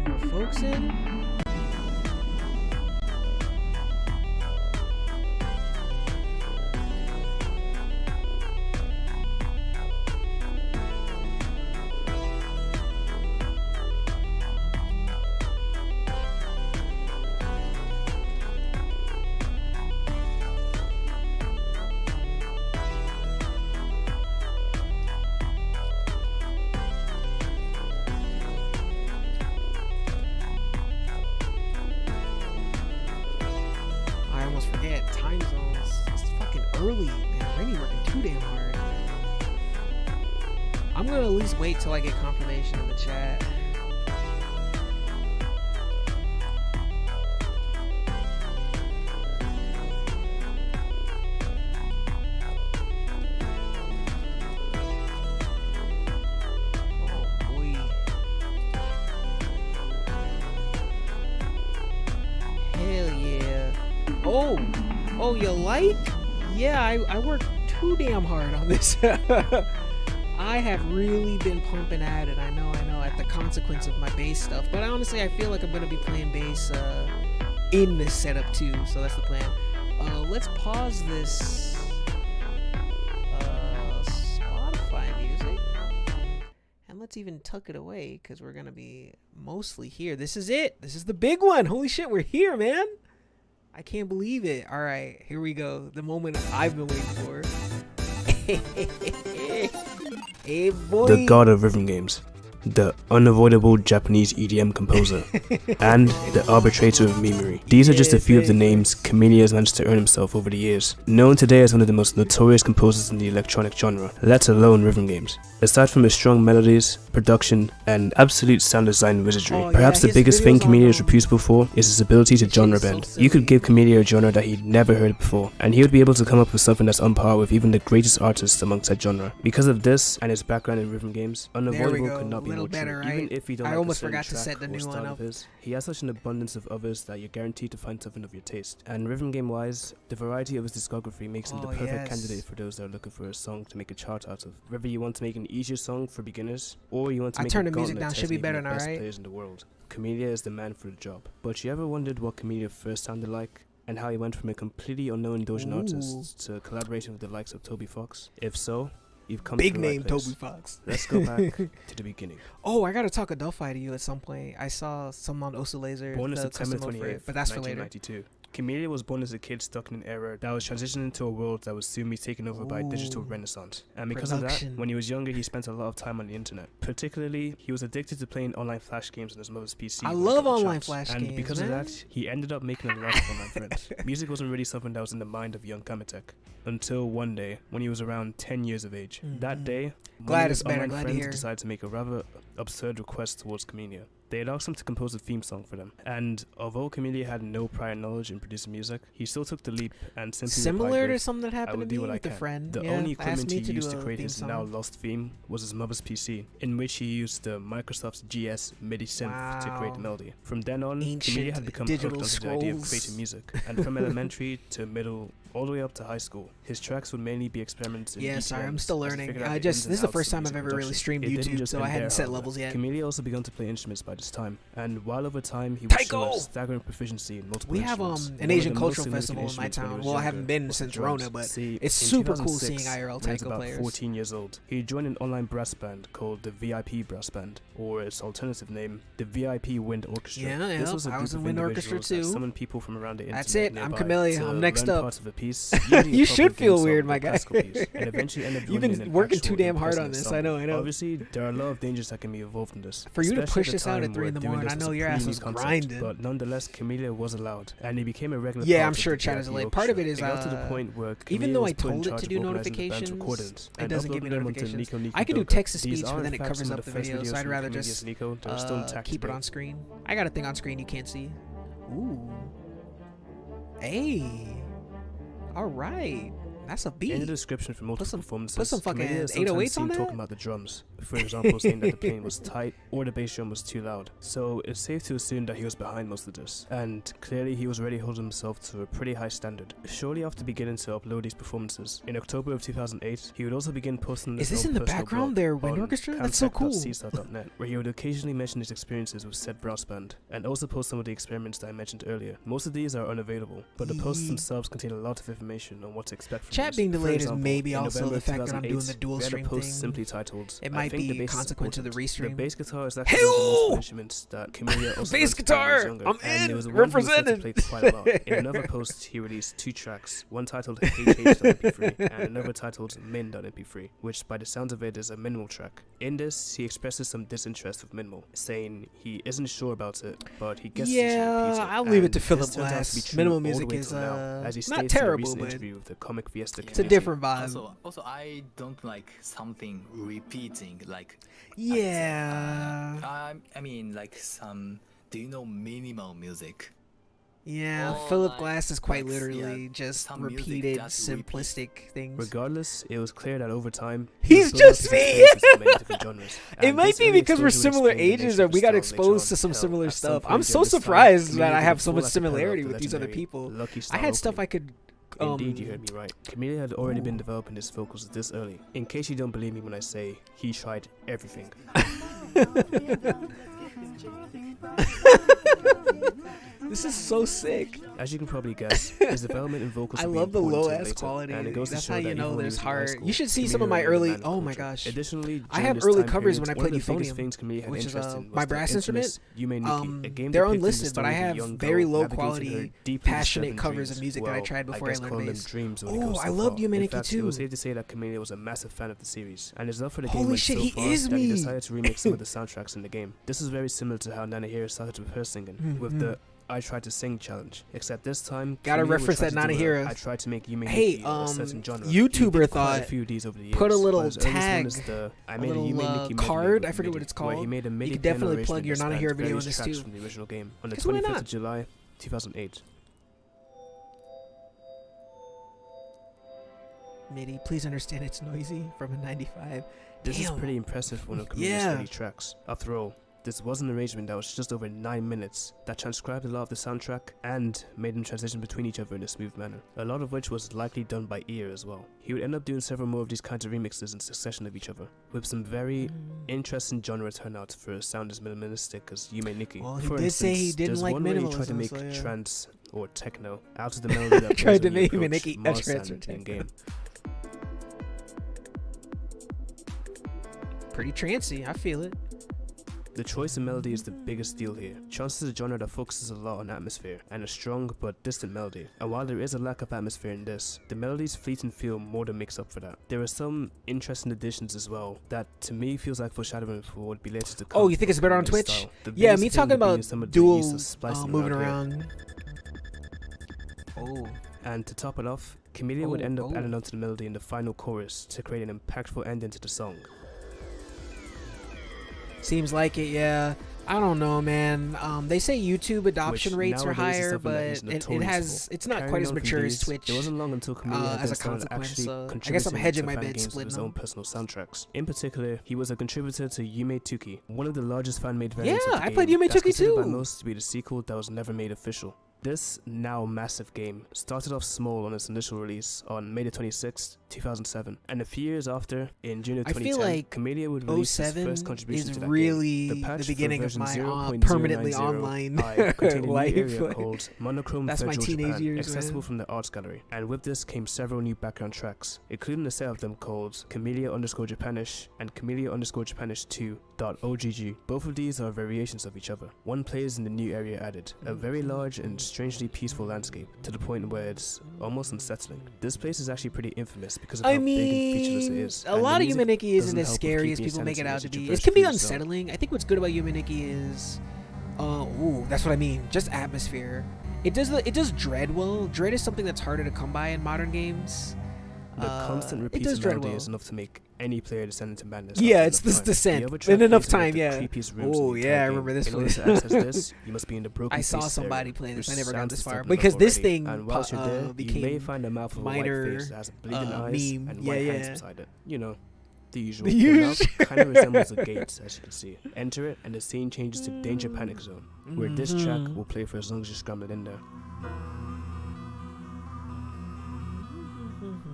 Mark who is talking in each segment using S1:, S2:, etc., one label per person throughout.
S1: more folks in. Forget time zones. It's fucking early, man. Rennie working too damn hard. I'm gonna at least wait till I get confirmation in the chat. Oh boy. Hell yeah. Oh, you like? Yeah, I worked too damn hard on this. I have really been pumping at it. I know, at the consequence of my bass stuff. But honestly, I feel like I'm gonna be playing bass in this setup too. So that's the plan. Let's pause this Spotify music, and let's even tuck it away because we're gonna be mostly here. This is it. This is the big one. Holy shit, we're here, man. I can't believe it. All right, here we go. The moment I've been waiting for. Hey, boy.
S2: The god of rhythm games, the unavoidable Japanese EDM composer, and the arbitrator of memory. These are just a few of the names Camellia has managed to earn himself over the years. Known today as one of the most notorious composers in the electronic genre, let alone rhythm games. Aside from his strong melodies, production, and absolute sound design wizardry, perhaps the biggest thing Camellia is reputable for is his ability to genre bend. You could give Camellia a genre that he'd never heard before, and he would be able to come up with something that's on par with even the greatest artists amongst that genre. Because of this, and his background in rhythm games, Unavoidable could not be more true.
S1: Right?
S2: Even if you don't
S1: I
S2: like
S1: almost
S2: a certain
S1: forgot to set the new one up.
S2: He has such an abundance of others that you're guaranteed to find something of your taste. And rhythm game wise, the variety of his discography makes him the perfect candidate for those that are looking for a song to make a chart out of. Whether you want to make an easier song for beginners, or you want to make a gauntlet testing the best players in the world, Camellia is the man for the job. But you ever wondered what Camellia first sounded like, and how he went from a completely unknown Dojin artist to collaborating with the likes of Toby Fox? If so, you've come
S1: big
S2: to the
S1: name
S2: right place.
S1: Toby Fox.
S2: Let's go back to the beginning.
S1: Oh, I gotta talk a Delphi to you at some point. I saw some on Osa Laser.
S2: Born on September 28th,
S1: but that's for later.
S2: 1992. Camellia was born as a kid stuck in an era that was transitioning into a world that would soon be taken over by digital renaissance. And because of that, when he was younger, he spent a lot of time on the internet. Particularly, he was addicted to playing online flash games on his mother's PC.
S1: I love online flash games,
S2: and because of that, he ended up making a lot of online friends. Music wasn't really something that was in the mind of young Kametek until one day when he was around 10 years of age. That day, one of his online friends decided to make a rather absurd request towards Camellia. They had asked him to compose a theme song for them, and although Camellia had no prior knowledge in producing music, he still took the leap and simply
S1: similar to something that happened to me with a friend.
S2: The only equipment he used to create his now lost theme was his mother's PC, in which he used the Microsoft's GS MIDI synth to create the melody. From then on, Camellia had become hooked onto the idea of creating music, and from elementary to middle, all the way up to high school, his tracks would mainly be experiments in
S1: DTM. Sorry, I'm still learning. This is the first time I've ever really streamed YouTube, so I hadn't set levels yet.
S2: Camellia also began to play instruments by this time, and while over time he would show staggering proficiency in multiple instruments.
S1: We have an Asian cultural festival in my town. Well, I haven't been since Rona, but it's super cool seeing IRL taiko players.
S2: 14 years old, he joined an online brass band called the VIP Brass Band, or its alternative name, the VIP Wind Orchestra.
S1: Yeah,
S2: this was a
S1: I was
S2: group
S1: in
S2: of
S1: Wind Orchestra too.
S2: Summoned people from around the internet.
S1: That's it. I'm Camellia. I'm next up.
S2: Parts of a piece,
S1: you should feel weird, my guy.
S2: And eventually ended up
S1: You've been working too damn hard on this. I know.
S2: Obviously, there are a lot of dangers that can be involved in this.
S1: For you to push this out at 3 in the morning, I know your ass was grinding.
S2: But nonetheless, Camellia was allowed, and he became a regular.
S1: Yeah, I'm sure chat is late. Part of it is
S2: got to the point where
S1: even though I told it to do notifications, it doesn't give me notifications. I can do text-to-speech, but then it covers up the video, so I'd rather just keep it on screen. I got a thing on screen you can't see. Ooh. Hey. All right. That's a
S2: In
S1: beat.
S2: the description for multiple performances,
S1: put some fucking
S2: Camellia is
S1: 808s
S2: sometimes
S1: on
S2: seen
S1: that?
S2: talking about the drums, for example saying that the playing was tight or the bass drum was too loud. So it's safe to assume that he was behind most of this, and clearly he was already holding himself to a pretty high standard. Shortly after beginning to upload these performances, in October of 2008, he would also begin posting
S1: Is
S2: his
S1: this
S2: own
S1: in the
S2: personal
S1: background
S2: blog
S1: there, Wind
S2: on
S1: Orchestra? That's so cool.
S2: contact.cstar.net, where he would occasionally mention his experiences with said brass band, and also post some of the experiments that I mentioned earlier. Most of these are unavailable, but the posts themselves contain a lot of information on what to expect from
S1: Chat
S2: these.
S1: being
S2: For
S1: delayed is
S2: example,
S1: maybe
S2: in
S1: also
S2: November
S1: the fact that I'm doing the
S2: 2008,
S1: dual
S2: we had a
S1: stream
S2: post
S1: thing.
S2: simply titled,
S1: It
S2: "I
S1: might
S2: think the
S1: be
S2: bass is
S1: consequent to the
S2: important."
S1: restream.
S2: The bass guitar is actually one of the most fun instruments that Camellia also
S1: Bass
S2: learned when he was
S1: guitar!
S2: younger,
S1: I'm
S2: and
S1: in!
S2: it was the one he was said to
S1: Represented!
S2: play quite a lot. In another post, he released 2 tracks, one titled HH.mp3 and another titled Min.mp3, which by the sounds of it is a minimal track. In this, he expresses some disinterest with minimal, saying he isn't sure about it, but he gets to repeat it.
S1: I'll leave it to
S2: And
S1: Philip
S2: this turns out to be
S1: Glass.
S2: true
S1: Minimal
S2: all the
S1: music
S2: way
S1: is
S2: till now, as he
S1: not
S2: states in a
S1: terrible,
S2: recent
S1: but
S2: interview with the Comic Fiesta
S1: it's a
S2: community.
S1: different vibe.
S3: Also, I don't like something repeating. Like,
S1: Yeah.
S3: I mean, like some. Do you know minimal music?
S1: Yeah,
S3: Or
S1: Philip
S3: like-
S1: Glass is quite
S3: like,
S1: literally
S3: yeah,
S1: just
S3: some music
S1: repeated,
S3: just repeat.
S1: simplistic things.
S2: Regardless, it was clear that over time,
S1: He's
S2: he was
S1: just
S2: building up
S1: me!
S2: his experiences in many different genres.
S1: It
S2: And
S1: might
S2: this
S1: be
S2: early
S1: because we're
S2: exposure would
S1: similar
S2: explain the
S1: ages
S2: nature
S1: that
S2: of
S1: we
S2: his
S1: got
S2: style
S1: exposed
S2: later
S1: to
S2: on.
S1: some
S2: Hell,
S1: similar
S2: at some
S1: stuff.
S2: point
S1: I'm
S2: during
S1: so
S2: this time,
S1: surprised that
S2: Camellia
S1: I
S2: did
S1: have
S2: a
S1: so
S2: full
S1: much
S2: acapella of
S1: similarity
S2: the
S1: with these other
S2: legendary
S1: people.
S2: Lucky
S1: I
S2: Star
S1: had stuff
S2: opening.
S1: I could.
S2: Indeed, you heard me right. Camellia had already been developing his vocals this early. In case you don't believe me when I say he tried everything.
S1: This is so sick.
S2: As you can probably guess, his development in vocals
S1: I
S2: would be
S1: love the
S2: important to
S1: low
S2: him
S1: ass
S2: later,
S1: quality.
S2: and it goes to
S1: That's
S2: show
S1: how
S2: that
S1: you
S2: even
S1: know
S2: when he
S1: there's
S2: was in high
S1: hard.
S2: school,
S1: You should see some of
S2: Camellia
S1: my
S2: remained a
S1: early.
S2: man of
S1: Oh my
S2: culture.
S1: gosh.
S2: Additionally,
S1: I
S2: during
S1: have
S2: this
S1: early
S2: time
S1: covers
S2: period,
S1: when I
S2: one
S1: played
S2: of the biggest
S1: euphonium,
S2: things Camellia had
S1: which is
S2: interest in was
S1: my
S2: the
S1: brass instrument.
S2: infamous You May Nikki, a game
S1: They're
S2: depicting the
S1: unlisted, but
S2: story
S1: I
S2: of a
S1: have
S2: young
S1: very
S2: girl
S1: low
S2: navigating her
S1: quality,
S2: deeply
S1: passionate
S2: disturbing
S1: covers of
S2: dreams.
S1: music that I
S2: Well,
S1: tried before I
S2: guess
S1: learned
S2: call them
S1: bass.
S2: dreams when it
S1: Oh,
S2: goes
S1: I
S2: so
S1: love
S2: far.
S1: You May
S2: In
S1: Nikki
S2: fact, it was
S1: too.
S2: safe to say that Camellia was a massive fan of the series, and his love for the
S1: Holy
S2: game went
S1: shit,
S2: so
S1: he
S2: far
S1: is
S2: that he
S1: me.
S2: decided to remix some of the soundtracks in the game. This is very similar to how Nana Hira started with her singing, with the I Tried to Sing challenge, except this time
S1: Gotta
S2: Camellia would
S1: reference
S2: try
S1: that
S2: to do
S1: Nana
S2: a
S1: Hira.
S2: I tried to make You May
S1: Hey,
S2: Nikki a certain genre.
S1: YouTuber
S2: He did quite
S1: thought,
S2: a few of these over the years,
S1: put a little
S2: but his earliest one
S1: tag,
S2: is the I
S1: a
S2: made a You May
S1: little
S2: Nikki medley
S1: card,
S2: with
S1: I forget what
S2: MIDI,
S1: it's
S2: where he
S1: called.
S2: made a MIDI
S1: could
S2: piano
S1: definitely
S2: arrangement
S1: plug your
S2: that
S1: Nana
S2: spanned
S1: Hira video in
S2: various
S1: this
S2: tracks
S1: too.
S2: from the original game on the
S1: 'Cause why
S2: 25th
S1: not?
S2: of July 2008.
S1: MIDI, please understand it's noisy from a 95.
S2: This is
S1: Damn.
S2: pretty impressive for one of Camelia's
S1: Yeah.
S2: early tracks. After all, this was an arrangement that was just over 9 minutes, that transcribed a lot of the soundtrack and made them transition between each other in a smooth manner, a lot of which was likely done by ear as well. He would end up doing several more of these kinds of remixes in succession of each other, with some very interesting genre turnouts for a sound as minimalistic as You May Nikki.
S1: Well, he
S2: For
S1: did say he
S2: instance,
S1: didn't
S2: there's
S1: like
S2: one where he tried to
S1: minimalism,
S2: make
S1: so yeah.
S2: trance or techno out of the melody that
S1: Tried
S2: plays
S1: to
S2: when you
S1: make You May
S2: approach
S1: Nikki a
S2: Mars
S1: trance or
S2: in
S1: techno.
S2: game.
S1: Pretty trancy, I feel it.
S2: The choice of melody is the biggest deal here. Trance is a genre that focuses a lot on atmosphere and a strong but distant melody, and while there is a lack of atmosphere in this, the melody's fleeting feel more than makes up for that. There are some interesting additions as well that to me feels like foreshadowing for what would be later to come.
S1: Oh, you think it's better on
S2: Camelia's
S1: Twitch?
S2: style. The
S1: Yeah,
S2: biggest
S1: me
S2: thing
S1: talking
S2: would be
S1: about
S2: some of the
S1: dual
S2: use of splicing
S1: moving
S2: here.
S1: around. Oh.
S2: And to top it off, Camellia would end up adding onto the melody in the final chorus to create an impactful ending to the song.
S1: Seems like it, yeah. I don't know, man. They say YouTube adoption
S2: Which
S1: rates are
S2: nowadays is
S1: higher,
S2: something that
S1: but
S2: he's
S1: it
S2: notorious
S1: has.
S2: for.
S1: It's not
S2: Carrying
S1: quite as
S2: on from
S1: mature as
S2: these,
S1: Twitch.
S2: It wasn't long until Camellia
S1: as a
S2: started
S1: consequence,
S2: actually
S1: so I
S2: contributing
S1: guess I'm hedging
S2: to
S1: my
S2: fan
S1: bet,
S2: games with
S1: splitting
S2: his
S1: them.
S2: own personal soundtracks. In particular, he was a contributor to Yume Tuki, one of the largest fan-made variants
S1: Yeah,
S2: of the
S1: I
S2: game
S1: played Yume
S2: that's
S1: Tuki
S2: considered by
S1: too.
S2: most to be the sequel that was never made official. This now massive game started off small on its initial release on May the 26th, 2007, and a few years after, in June of
S1: I
S2: 2010,
S1: feel like
S2: Camellia would release his
S1: 07
S2: first contribution
S1: is
S2: to that
S1: really
S2: game.
S1: the
S2: patch
S1: beginning
S2: for
S1: of my
S2: version
S1: permanently
S2: 0.090
S1: online
S2: contained a
S1: life.
S2: new area called Monochrome
S1: That's my
S2: Federal
S1: teenage
S2: Japan,
S1: years,
S2: accessible
S1: man.
S2: from the Arts Gallery, and with this came several new background tracks, including a set of them called Camellia_Japanish and Camellia_Japanish2.ogg. Both of these are variations of each other. One plays in the new area added, a very large and strangely peaceful landscape, to the point where it's almost unsettling. This place is actually pretty infamous because of
S1: I
S2: how big and featureless it
S1: mean,
S2: is.
S1: a
S2: and
S1: lot
S2: the
S1: of
S2: music
S1: Yume Nikki isn't
S2: doesn't
S1: as
S2: help with
S1: scary as
S2: keeping
S1: people make it
S2: sanity
S1: out to
S2: as you
S1: be. It
S2: traverse
S1: can be
S2: through the zone.
S1: unsettling. I think what's good about Yume Nikki is, that's what I mean. Just atmosphere. It does dread well. Dread is something that's harder to come by in modern games.
S2: The constant
S1: it
S2: repeat
S1: does
S2: of
S1: dread
S2: melody
S1: well.
S2: is enough to make any player descending to madness.
S1: Yeah,
S2: after
S1: it's
S2: enough
S1: this
S2: time.
S1: descent.
S2: The other
S1: In
S2: track
S1: enough
S2: plays in one of
S1: time,
S2: the
S1: yeah.
S2: creepiest rooms
S1: Oh,
S2: in the
S1: yeah, I
S2: entire
S1: remember
S2: game.
S1: this
S2: In
S1: one.
S2: order to access this, you must be in the broken
S1: I saw
S2: face
S1: somebody
S2: area,
S1: playing this. I
S2: which
S1: never got
S2: sounds
S1: this far
S2: disturbing
S1: because
S2: enough
S1: this
S2: already.
S1: thing
S2: And whilst you're there, you may
S1: became
S2: find a mouth with a white
S1: minor
S2: face that has bleeding eyes
S1: meme.
S2: and
S1: Yeah,
S2: white hands
S1: yeah.
S2: beside it. You know, the usual.
S1: The
S2: The mouth
S1: usual.
S2: kind of resembles a gate, as you can see. Enter it, and the scene changes to Danger Panic Zone, where this track will play for as long as you're scrambling in there.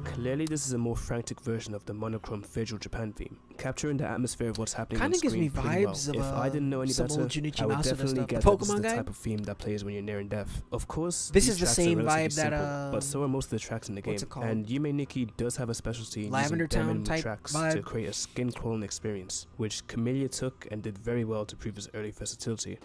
S2: Clearly, this is a more frantic version of the monochrome Federal Japan theme, capturing the atmosphere of what's happening on
S1: Kinda gives
S2: screen
S1: me
S2: pretty well.
S1: vibes of,
S2: if I didn't know any
S1: some
S2: better,
S1: old Junichi
S2: I would
S1: Masuda
S2: definitely
S1: stuff.
S2: guess
S1: The
S2: that this is
S1: Pokemon
S2: the
S1: guy?
S2: type of theme that plays when you're nearing death. Of course,
S1: This
S2: these
S1: is the
S2: tracks are
S1: same
S2: relatively
S1: vibe that,
S2: simple, but so are most of the tracks in the game.
S1: what's it called?
S2: And Yume Nikki does have a specialty in
S1: Lavender
S2: using bare
S1: Town
S2: minimum
S1: type
S2: tracks to
S1: vibe?
S2: create a skin-crawling experience, which Camellia took and did very well to prove his early versatility.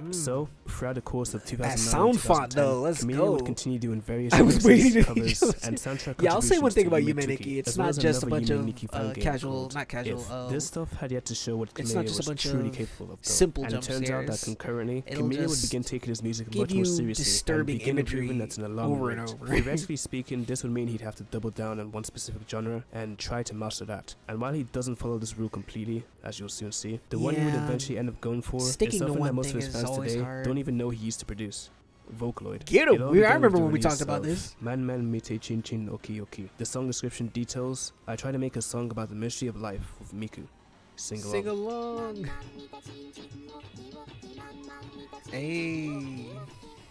S2: So, throughout the course of 2009
S1: That sound
S2: and
S1: font,
S2: 2010,
S1: though, let's
S2: Camellia
S1: go.
S2: would continue doing various
S1: I was
S2: remixes,
S1: waiting to
S2: covers, and soundtrack
S1: Yeah, I'll say one
S2: contributions
S1: thing
S2: to
S1: about
S2: Yume
S1: Yume
S2: Nikki,
S1: Nikki. It's
S2: as well
S1: not
S2: as
S1: just a
S2: another
S1: bunch
S2: Yume
S1: of
S2: Nikki fan game
S1: casual,
S2: called
S1: not casual.
S2: If. This stuff had yet to show what
S1: it's not
S2: Camellia
S1: just a
S2: was
S1: bunch
S2: truly
S1: of,
S2: capable of, though.
S1: simple
S2: And it
S1: jump
S2: turns out that
S1: scares.
S2: concurrently,
S1: It'll
S2: Camellia would
S1: just
S2: begin taking his music
S1: give
S2: much more
S1: you
S2: seriously
S1: disturbing
S2: and begin
S1: imagery
S2: improving at an alarming
S1: over and
S2: rate.
S1: over.
S2: Theoretically speaking, this would mean he'd have to double down on one specific genre and try to master that. And while he doesn't follow this rule completely, as you'll soon see, the one he would
S1: Yeah.
S2: eventually end up going for is
S1: Sticking to
S2: something that
S1: one
S2: most of
S1: thing
S2: his
S1: is
S2: fans
S1: always
S2: today
S1: hard.
S2: don't even know he used to produce. Vocaloid.
S1: Get 'em.
S2: It all
S1: I
S2: began
S1: remember
S2: with the
S1: when we talked
S2: release
S1: about
S2: of
S1: this.
S2: Man Man Mite Chin Chin Oki Oki. The song description details, I try to make a song about the mystery of life with Miku. Sing along.
S1: Sing along. Hey.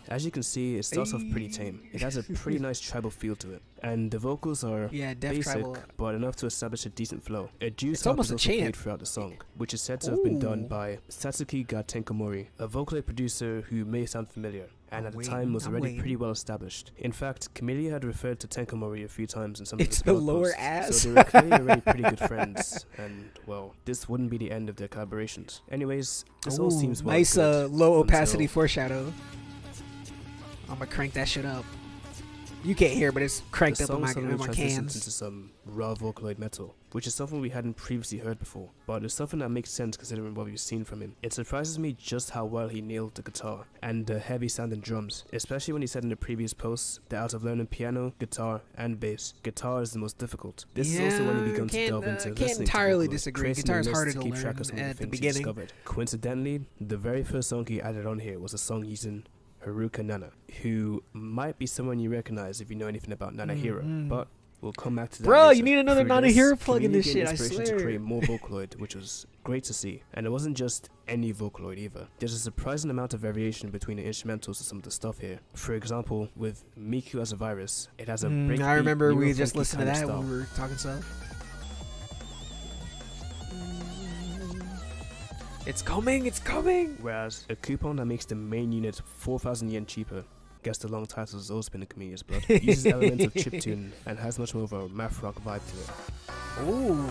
S2: As you can see, it starts off pretty tame. It has a pretty nice tribal feel to it. And the vocals are
S1: Yeah, Def
S2: basic,
S1: Tribal.
S2: but enough to establish a decent flow. A juice
S1: It's
S2: harp
S1: almost
S2: is
S1: a
S2: also
S1: chant.
S2: played throughout the song, which is said to have been done
S1: Ooh.
S2: by Satsuki ga Tenkomori, a Vocaloid producer who may sound familiar, and at the
S1: waiting,
S2: time was
S1: I'm
S2: already
S1: waiting.
S2: pretty well established. In fact, Camellia had referred to Tenkomori a few times in some of
S1: It's
S2: his
S1: the
S2: blog
S1: lower
S2: posts,
S1: ass.
S2: so they were clearly already pretty good friends, and, well, this wouldn't be the end of their collaborations. Anyways, this all
S1: Ooh,
S2: seems well
S1: nice
S2: good
S1: low opacity
S2: until-
S1: foreshadow. I'm gonna crank that shit up. You can't hear, but it's cranked
S2: the
S1: up in
S2: song
S1: my,
S2: suddenly
S1: in my
S2: transitions
S1: cans.
S2: into some raw Vocaloid metal, which is something we hadn't previously heard before, but it's something that makes sense considering what we've seen from him. It surprises me just how well he nailed the guitar and the heavy sounding drums, especially when he said in the previous posts that out of learning piano, guitar, and bass, guitar is the most difficult. This is also when he began to delve into
S1: can't
S2: listening
S1: entirely
S2: to Vocaloid,
S1: disagree.
S2: creating a
S1: Guitar's
S2: list
S1: harder
S2: to
S1: to
S2: keep track
S1: learn
S2: of some of
S1: at the
S2: things he
S1: beginning.
S2: discovered. Coincidentally, the very first song he added on here was a song using Haruka Nana, who might be someone you recognize if you know anything about Nana Hero, but we'll come back to that
S1: Bro,
S2: later.
S1: you need another
S2: Through
S1: Nana
S2: this,
S1: Hero plug in
S2: Camellia
S1: this
S2: gained
S1: shit, I
S2: inspiration
S1: swear.
S2: to create more Vocaloid, which was great to see. And it wasn't just any Vocaloid either. There's a surprising amount of variation between the instrumentals to some of the stuff here. For example, with Miku as a virus, it has a breakbeat,
S1: I remember we
S2: Euro
S1: just
S2: funky
S1: listened to
S2: kind of
S1: that
S2: style.
S1: when we were talking stuff. It's coming, it's coming!
S2: Whereas a coupon that makes the main unit 4,000 yen cheaper, guess the long title has always been in Camellia's blood, uses elements of chiptune and has much more of a math rock vibe to it.
S1: Ooh.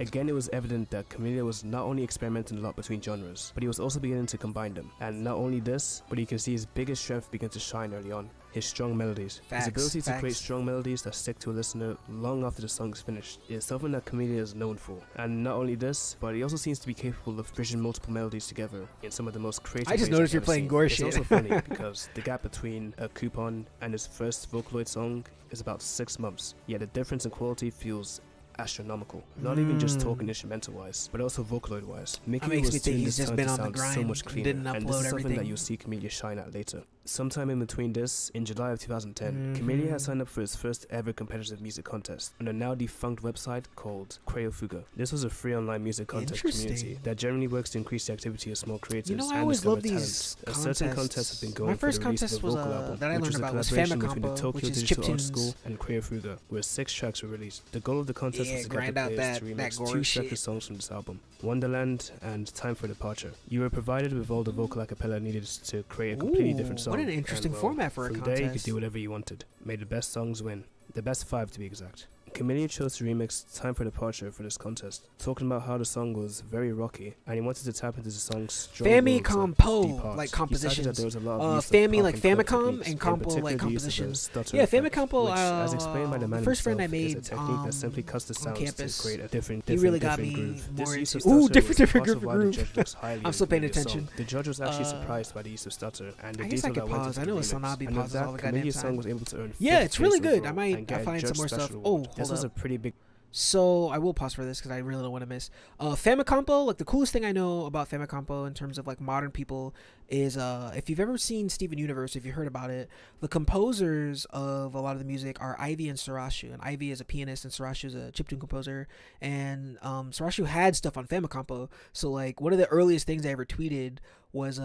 S2: Again, it was evident that Camellia was not only experimenting a lot between genres, but he was also beginning to combine them. And not only this, but you can see his biggest strength begin to shine early on. His strong melodies.
S1: Facts,
S2: His ability to create
S1: facts.
S2: strong melodies that stick to a listener long after the song is finished is something that Camellia is known for. And not only this, but he also seems to be capable of bridging multiple melodies together in some of the most creative
S1: I just
S2: ways
S1: noticed
S2: I've
S1: you're
S2: ever
S1: playing
S2: seen.
S1: gore
S2: It's
S1: shit.
S2: also funny because the gap between a coupon and his first Vocaloid song is about 6 months, yet the difference in quality feels astronomical. Not even just talking instrumental wise, but also Vocaloid wise. Mickey
S1: makes
S2: was
S1: me think
S2: tuning
S1: he's
S2: this
S1: just
S2: sound
S1: been
S2: to
S1: on the
S2: sound so
S1: grind
S2: much
S1: and
S2: cleaner,
S1: didn't
S2: and this
S1: upload
S2: is something
S1: everything.
S2: that you'll see Camellia shine at later. Sometime in between this, in July of 2010, Camellia has signed up for his first ever competitive music contest on a now defunct website called Crayofuga. This was a free online music contest community
S1: Interesting.
S2: that generally works to increase the activity of small creators
S1: You know, I
S2: and
S1: always
S2: discover
S1: love these
S2: talent. A certain contest has been going
S1: My first
S2: for the release
S1: contest
S2: of a
S1: was
S2: vocal album,
S1: that I
S2: which
S1: learned
S2: was a
S1: about was
S2: collaboration between the
S1: Famicompo,
S2: Tokyo
S1: which is
S2: Digital Art
S1: chiptunes.
S2: School and Crayofuga, where 6 tracks were released. The goal of the contest
S1: Yeah,
S2: was to get
S1: grind
S2: the
S1: out
S2: players to
S1: that
S2: remix
S1: gore
S2: 2
S1: shit.
S2: separate songs from this album, Wonderland and Time for Departure. You were provided with all the vocal a cappella needed to create a completely different
S1: Ooh,
S2: song.
S1: what an interesting
S2: and, well,
S1: format for a
S2: from there you could
S1: contest.
S2: do whatever you wanted. May the best songs win. The best 5 to be exact. Camellia chose to remix Time for Departure for this contest, talking about how the song was very rocky and he wanted to tap into the song's strong
S1: Famicompo, like compositions. Fami like Famicom and Compo like compositions. Yeah, Famicompo,
S2: as explained by the man
S1: the first friend I
S2: himself,
S1: made
S2: is a technique that simply cuts the sounds
S1: campus,
S2: to create a different
S1: he really got me
S2: groove.
S1: more
S2: This use
S1: into
S2: of stutter
S1: different
S2: was
S1: groove
S2: part of why the
S1: groove.
S2: judge looks highly
S1: I'm still
S2: on
S1: paying
S2: Camelia's
S1: attention.
S2: song. The judge was actually surprised by the use of stutter and the
S1: I guess I
S2: detail
S1: could
S2: that went
S1: pause.
S2: into
S1: I
S2: the
S1: know it's not
S2: remix.
S1: be
S2: And
S1: paused
S2: with
S1: all
S2: that,
S1: the goddamn
S2: Camelia's song
S1: time.
S2: was able to earn
S1: Yeah,
S2: 5th
S1: it's really
S2: place
S1: good.
S2: overall
S1: I might
S2: and get a
S1: find some
S2: judge
S1: more stuff.
S2: special
S1: Oh,
S2: award. This
S1: hold
S2: was
S1: up.
S2: a pretty big.
S1: So I will pause for this because I really don't want to miss. Famicompo, like the coolest thing I know about Famicompo in terms of like modern people is if you've ever seen Steven Universe, if you heard about it, the composers of a lot of the music are Ivy and Sarashu. And Ivy is a pianist and Sarashu is a chiptune composer. And Sarashu had stuff on Famicompo. So like one of the earliest things I ever tweeted was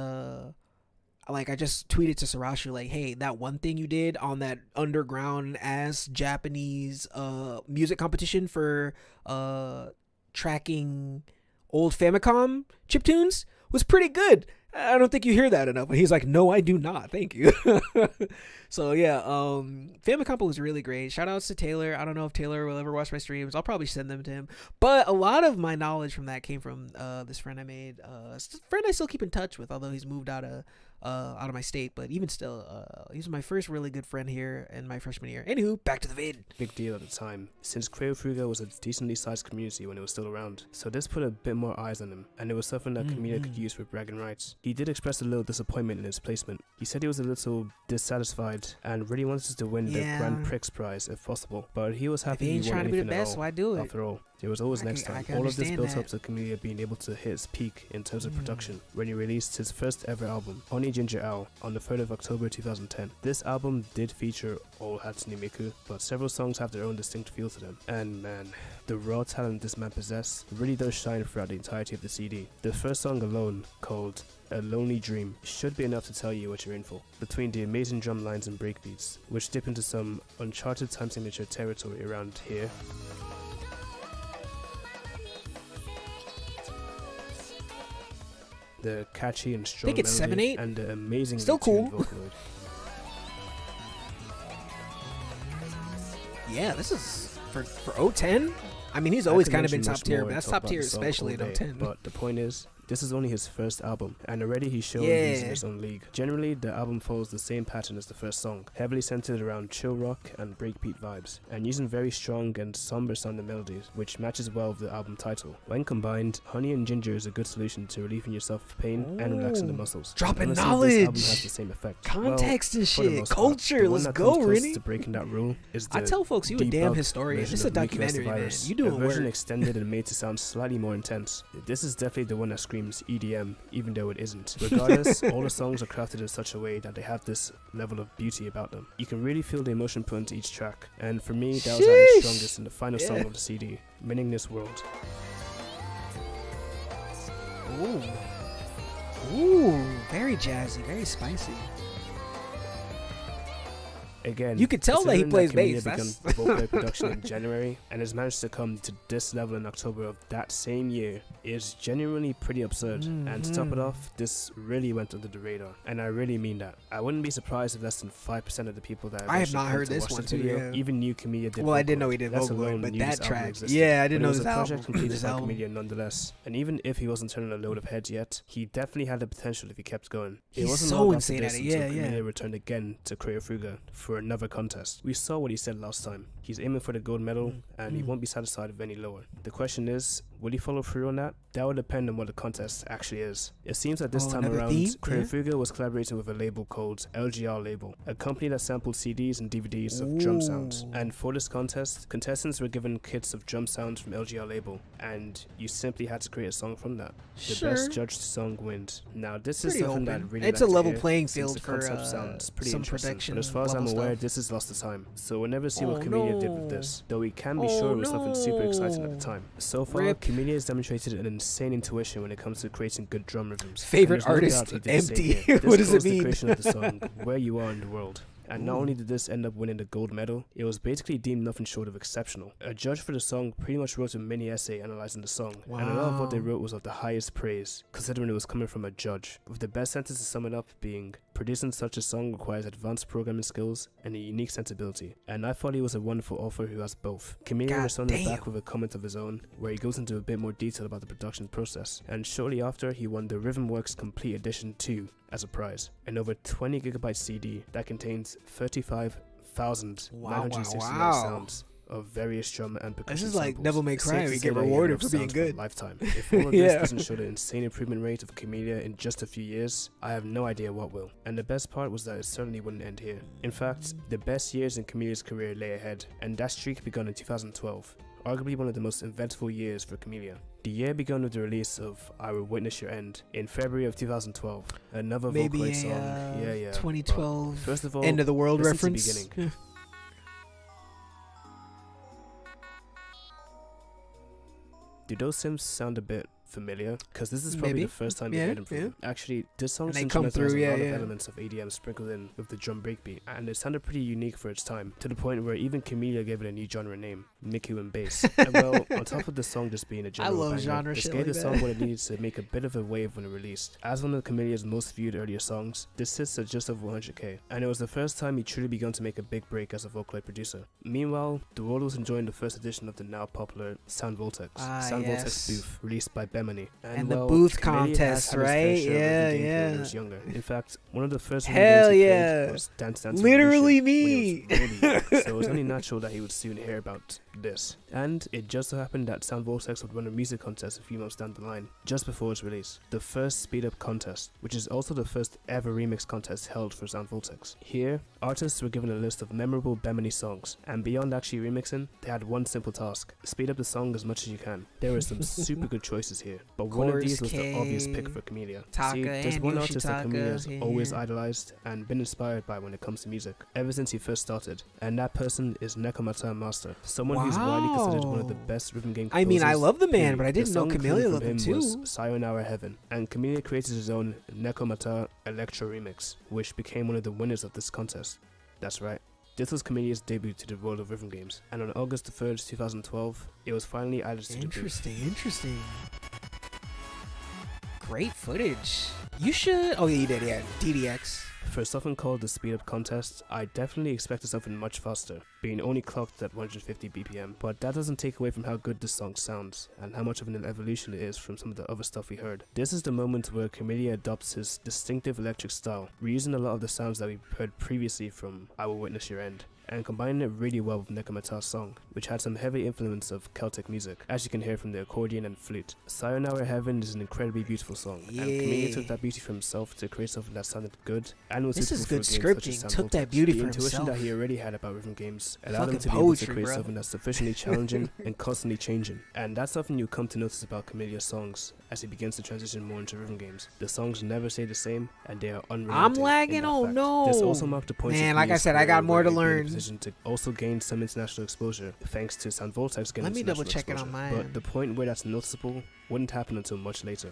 S1: like I just tweeted to Sarashu like, hey, that one thing you did on that underground ass Japanese music competition for tracking old Famicom chiptunes was pretty good. I don't think you hear that enough. And he's like, no, I do not. Thank you. So yeah, Famicompo was really great. Shout outs to Taylor. I don't know if Taylor will ever watch my streams. I'll probably send them to him. But a lot of my knowledge from that came from this friend I made. Friend I still keep in touch with, although he's moved out of my state. But even still, he's my first really good friend here in my freshman year. Anywho, back to the vid.
S2: Big deal at the time, since Creo Fruga was a decently sized community when it was still around, so this put a bit more eyes on him, and it was something that Camellia could use for bragging rights. He did express a little disappointment in his placement. He said he was a little dissatisfied and really wanted to win the Grand Prix prize if possible, but he was happy
S1: If he ain't trying to be the best, why do it?
S2: After all, there was always next time. All of this built up to Camellia being able to hit his peak in terms of production when he released his first ever album, Honey Ginger Ale, on the 3rd of October 2010. This album did feature all Hatsune Miku, but several songs have their own distinct feel to them. And man, the raw talent this man possesses really does shine throughout the entirety of the CD. The first song alone, called A Lonely Dream, should be enough to tell you what you're in for. Between the amazing drum lines and breakbeats, which dip into some uncharted time signature territory around here, the catchy and strong
S1: think it's
S2: melody
S1: 7/8.
S2: and the amazing
S1: Still cool.
S2: Vocaloid.
S1: Yeah, this is for 010. I mean, he's always kind of been top tier, but that's top tier, especially in 010.
S2: But the point is, this is only his first album, and already he's shown he's in his own league. Generally, the album follows the same pattern as the first song, heavily centered around chill rock and breakbeat vibes, and using very strong and somber sounding melodies, which matches well with the album title. When combined, Honey and Ginger is a good solution to relieving yourself of pain and relaxing the muscles.
S1: Dropping
S2: Honestly,
S1: knowledge!
S2: This album has the same effect.
S1: Context and
S2: for the
S1: shit,
S2: most part.
S1: culture,
S2: The one
S1: let's
S2: that
S1: go,
S2: comes closest
S1: Rinny.
S2: to breaking that rule is the
S1: I tell folks, you a damn
S2: debugged
S1: historian.
S2: version
S1: This is a
S2: of Miko's
S1: documentary, man.
S2: Virus.
S1: You doing
S2: a version
S1: work.
S2: extended and made to sound slightly more intense. This is definitely the one that screams EDM, even though it isn't. Regardless, all the songs are crafted in such a way that they have this level of beauty about them. You can really feel the emotion put into each track, and for me, that was at its strongest in the final song of the CD, Winning This World.
S1: Ooh, very jazzy, very spicy.
S2: Again,
S1: You could tell that he plays
S2: Camellia
S1: bass.
S2: began vocal production in January and has managed to come to this level in October of that same year is genuinely pretty absurd. And to top it off, this really went under the radar, and I really mean that. I wouldn't be surprised if less than 5% of the people that
S1: I have not
S2: eventually
S1: heard
S2: came to
S1: this
S2: watch
S1: one
S2: this
S1: too.
S2: video
S1: Yeah.
S2: even knew Camellia did.
S1: Well, I didn't know he did
S2: Let
S1: vocal,
S2: alone
S1: but
S2: knew
S1: that
S2: this album
S1: track,
S2: existed.
S1: yeah, I didn't
S2: But
S1: know
S2: it was
S1: this
S2: a project
S1: album.
S2: completed
S1: This
S2: by
S1: album.
S2: Camellia nonetheless. And even if he wasn't turning a load of heads yet, he definitely had the potential if he kept going. It
S1: He's
S2: wasn't
S1: so
S2: long after
S1: insane
S2: this
S1: at it.
S2: until
S1: Yeah, yeah.
S2: Camellia returned again to Creo Fruga for another contest. We saw what he said last time. He's aiming for the gold medal, and he won't be satisfied with any lower. The question is, will he follow through on that? That would depend on what the contest actually is. It seems that this time
S1: another
S2: around,
S1: theme?
S2: Creo
S1: Yeah.
S2: Fruga was collaborating with a label called LGR Label, a company that sampled CDs and DVDs of drum sounds. And for this contest, contestants were given kits of drum sounds from LGR Label, and you simply had to create a song from that. The best judged song wins. Now, this is
S1: Pretty
S2: something
S1: open.
S2: that really
S1: It's
S2: like
S1: a
S2: to
S1: level
S2: hear,
S1: playing
S2: since
S1: field
S2: the
S1: for
S2: concept sounds pretty
S1: some
S2: interesting.
S1: production
S2: But as far as I'm
S1: level
S2: aware,
S1: stuff.
S2: this is lost to time, so we'll never see what Camellia did with this, though we can be sure it was something super exciting at the time. So far,
S1: Rip.
S2: Camellia has demonstrated an insane intuition when it comes to creating good drum rhythms.
S1: Favorite
S2: And there's no
S1: artist,
S2: doubt he did the same
S1: empty.
S2: here. This
S1: What does it
S2: follows the
S1: mean?
S2: creation of the song, Where You Are in the World. And not only did this end up winning the gold medal, it was basically deemed nothing short of exceptional. A judge for the song pretty much wrote a mini essay analyzing the song, and a lot of what they wrote was of the highest praise, considering it was coming from a judge, with the best sentence to sum it up being, Producing such a song requires advanced programming skills and a unique sensibility, and I thought he was a wonderful author who has both. Camellia responded back with a comment of his own, where he goes into a bit more detail about the production process, and shortly after he won the Rhythmworks Complete Edition 2 as a prize, an over 20GB CD that contains 35,969 sounds of various drum and percussion.
S1: This is like
S2: samples.
S1: Devil May Cry. We get
S2: Safe to say that he
S1: rewarded
S2: had
S1: for
S2: enough
S1: being
S2: sounds for a
S1: good.
S2: lifetime. If all of this doesn't show the insane improvement rate of Camellia in just a few years, I have no idea what will. And the best part was that it certainly wouldn't end here. In fact, the best years in Camelia's career lay ahead, and that streak began in 2012. Arguably one of the most eventful years for Camellia. The year began with the release of I Will Witness Your End in February of 2012. Another
S1: Maybe
S2: Vocaloid
S1: a
S2: song.
S1: 2012
S2: But first of all,
S1: end of the world
S2: listen to the
S1: reference.
S2: beginning. Do those synths sound a bit familiar? Because this is probably
S1: Maybe.
S2: the first time we heard them from him. Actually, this song
S1: And they
S2: seems
S1: come
S2: to
S1: through,
S2: has a
S1: yeah,
S2: lot
S1: yeah.
S2: of elements of EDM sprinkled in with the drum breakbeat, and it sounded pretty unique for its time, to the point where even Camellia gave it a new genre name, Miku and Bass. And well, on top of the song just being a general
S1: love
S2: banger,
S1: genre
S2: this
S1: shit
S2: gave
S1: like
S2: the
S1: that.
S2: song what it needs to make a bit of a wave when it released. As one of Camellia's most viewed earlier songs, this sits at just over 100k, and it was the first time he truly began to make a big break as a Vocaloid producer. Meanwhile, the world was enjoying the first edition of the now popular Sound Vortex, Sound Vortex Booth, released by Bemini.
S1: And the
S2: well,
S1: booth
S2: Camellia has
S1: contest,
S2: had his fair
S1: right?
S2: share of
S1: Yeah,
S2: rhythm games when he
S1: yeah.
S2: was younger. In fact, one of the first
S1: Hell
S2: rhythm games he
S1: yeah.
S2: played was Dance Dance
S1: Literally
S2: Revolution when he
S1: me.
S2: was really young, so it was only natural that he would soon hear about this. And it just so happened that Sound Vortex would run a music contest a few months down the line, just before its release. The first speed up contest, which is also the first ever remix contest held for Sound Vortex. Here, artists were given a list of memorable Bemini songs, and beyond actually remixing, they had one simple task: speed up the song as much as you can. There were some super good choices here, but one of these was the obvious pick for Camellia. See, there's one artist that Camellia has always idolized and been inspired by when it comes to music, ever since he first started, and that person is Nekomata Master, someone who's widely considered one of the best rhythm game composers.
S1: I mean, I love the man, but I didn't know
S2: The song
S1: Camellia
S2: from
S1: loved him
S2: him was
S1: too.
S2: Sayonara Heaven, and Camellia created his own Nekomata Electro remix, which became one of the winners of this contest. That's right. This was Camelia's debut to the world of rhythm games, and on August 3rd, 2012, it was finally added to the booth.
S1: Interesting. Great footage. You should. Oh, yeah, you did. Yeah, DDX.
S2: For something called the speed up contest, I definitely expected something much faster, being only clocked at 150 BPM, but that doesn't take away from how good this song sounds, and how much of an evolution it is from some of the other stuff we heard. This is the moment where Camellia adopts his distinctive electric style, reusing a lot of the sounds that we heard previously from I Will Witness Your End, and combining it really well with Nekomata's song, which had some heavy influence of Celtic music, as you can hear from the accordion and flute. Sayonara Heaven is an incredibly beautiful song, and Camellia took that beauty for himself to create something that sounded good and was
S1: This is
S2: suitable
S1: good
S2: for a game such as
S1: scripting.
S2: Sound
S1: Took that
S2: Vortex.
S1: beauty
S2: The
S1: for
S2: intuition
S1: himself.
S2: that he already had about rhythm games allowed him
S1: Fucking
S2: to be able to
S1: poetry,
S2: create
S1: bro.
S2: something that's sufficiently challenging and constantly changing, and that's something you come to notice about Camellia's songs as he begins to transition more into rhythm games. The songs never stay the same, and they are unrelenting.
S1: I'm lagging. Oh no.
S2: This also marked the point.
S1: Man, like I said, I got more to learn.
S2: Position to also gain some international exposure thanks to Sound Vortex getting
S1: Let me
S2: international
S1: double check it on
S2: exposure.
S1: mine.
S2: But the point where that's noticeable wouldn't happen until much later.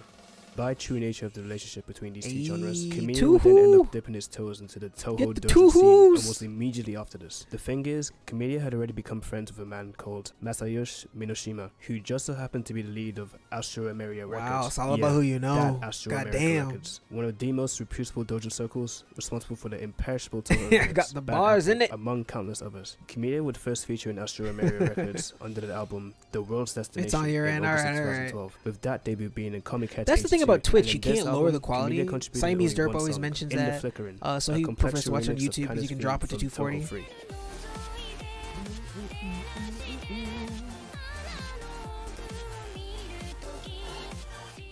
S2: By true nature of the relationship between these two genres, Camellia would then end up dipping his toes into the Toho
S1: Get the
S2: dojo scene
S1: Tohos!
S2: almost immediately after this. The thing is, Camellia had already become friends with a man called Masayoshi Minoshima, who just so happened to be the lead of Astro Ameria Records.
S1: Wow, it's all about who you know.
S2: That Astro
S1: God
S2: America
S1: damn.
S2: Records, one of the most reputable dojo circles, responsible for the imperishable Toho
S1: I got the bars in it.
S2: among countless others. Camellia would first feature in Astro Ameria Records under the album The World's Destination.
S1: It's on your
S2: in
S1: end,
S2: August
S1: alright,
S2: of
S1: alright.
S2: 2012, with that debut being in Comic Head.
S1: That's the thing
S2: 82,
S1: about Twitch.
S2: and
S1: You
S2: in this
S1: can't lower the
S2: album,
S1: quality.
S2: Camellia contributed
S1: Siamese
S2: only
S1: Derp
S2: one
S1: always
S2: song,
S1: mentions
S2: In the
S1: that.
S2: Flickering,
S1: So
S2: a
S1: he
S2: complex
S1: prefers to watch on
S2: remix of
S1: YouTube because
S2: Kindness
S1: you can
S2: Free
S1: drop it to
S2: from Toho
S1: 240.
S2: Free.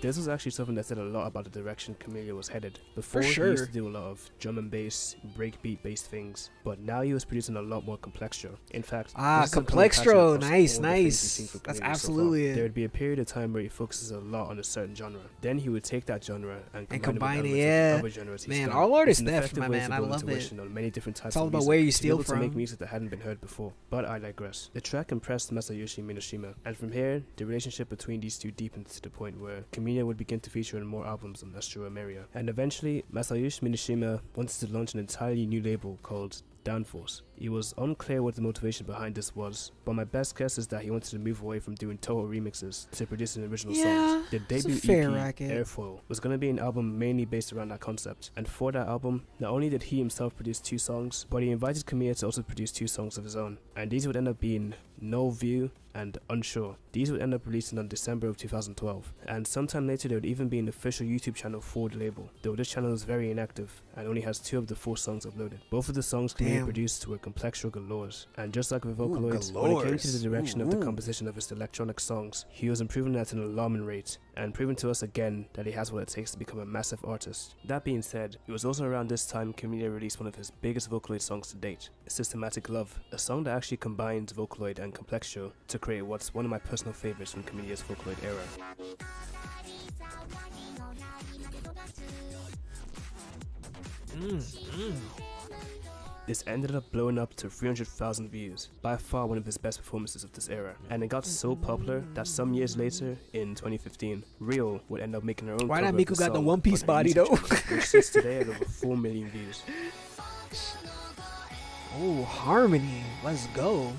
S2: This was actually something that said a lot about the direction Camellia was headed. Before, he used to do a lot of drum and bass, breakbeat based things, but now he was producing a lot more complextro. In fact, this is a common pattern
S1: complextro,
S2: across
S1: nice,
S2: all the things we've
S1: nice.
S2: seen from
S1: That's
S2: Camellia so far.
S1: absolutely it.
S2: There would be a period of time where he focuses a lot on a certain genre. Then he would take that genre and
S1: combine it,
S2: with
S1: yeah.
S2: other genres he's
S1: Man,
S2: done.
S1: all artists
S2: It's an
S1: theft,
S2: effective
S1: my
S2: way
S1: man.
S2: to
S1: I
S2: build
S1: love it.
S2: intuition on many different types
S1: It's all
S2: of
S1: about
S2: music,
S1: where you
S2: to be
S1: steal
S2: able to make
S1: from.
S2: music that hadn't been heard before. But I digress. The track impressed Masayoshi Minoshima, and from here, the relationship between these two deepened to the point where Camellia Camellia would begin to feature in more albums on Astro Ameria. And eventually, Masayushi Minashima wanted to launch an entirely new label called Downforce. It was unclear what the motivation behind this was, but my best guess is that he wanted to move away from doing total remixes to producing original songs. The debut EP, Airfoil, was going to be an album mainly based around that concept, and for that album, not only did he himself produce 2 songs, but he invited Camellia to also produce 2 songs of his own, and these would end up being No View and Unsure. These would end up releasing on December of 2012, and sometime later there would even be an official YouTube channel for the label, though this channel is very inactive and only has 2 of the 4 songs uploaded. Both of the songs Camellia produced were complex galores, and just like with Vocaloid, when it came to the direction of the composition of his electronic songs, he was improving at an alarming rate, and proving to us again that he has what it takes to become a massive artist. That being said, it was also around this time Camellia released one of his biggest Vocaloid songs to date, Systematic Love, a song that actually combines Vocaloid and Complexio to create what's one of my personal favorites from Camelia's Vocaloid era. This ended up blowing up to 300,000 views, by far one of his best performances of this era, and it got so popular that some years later, in 2015, Rio would end up making her own
S1: Why
S2: cover
S1: not Miku
S2: of the
S1: got the
S2: song
S1: One Piece
S2: on her
S1: body
S2: YouTube
S1: though?
S2: channel, which sits today at over 4 million views.
S1: Oh, Harmony, let's go.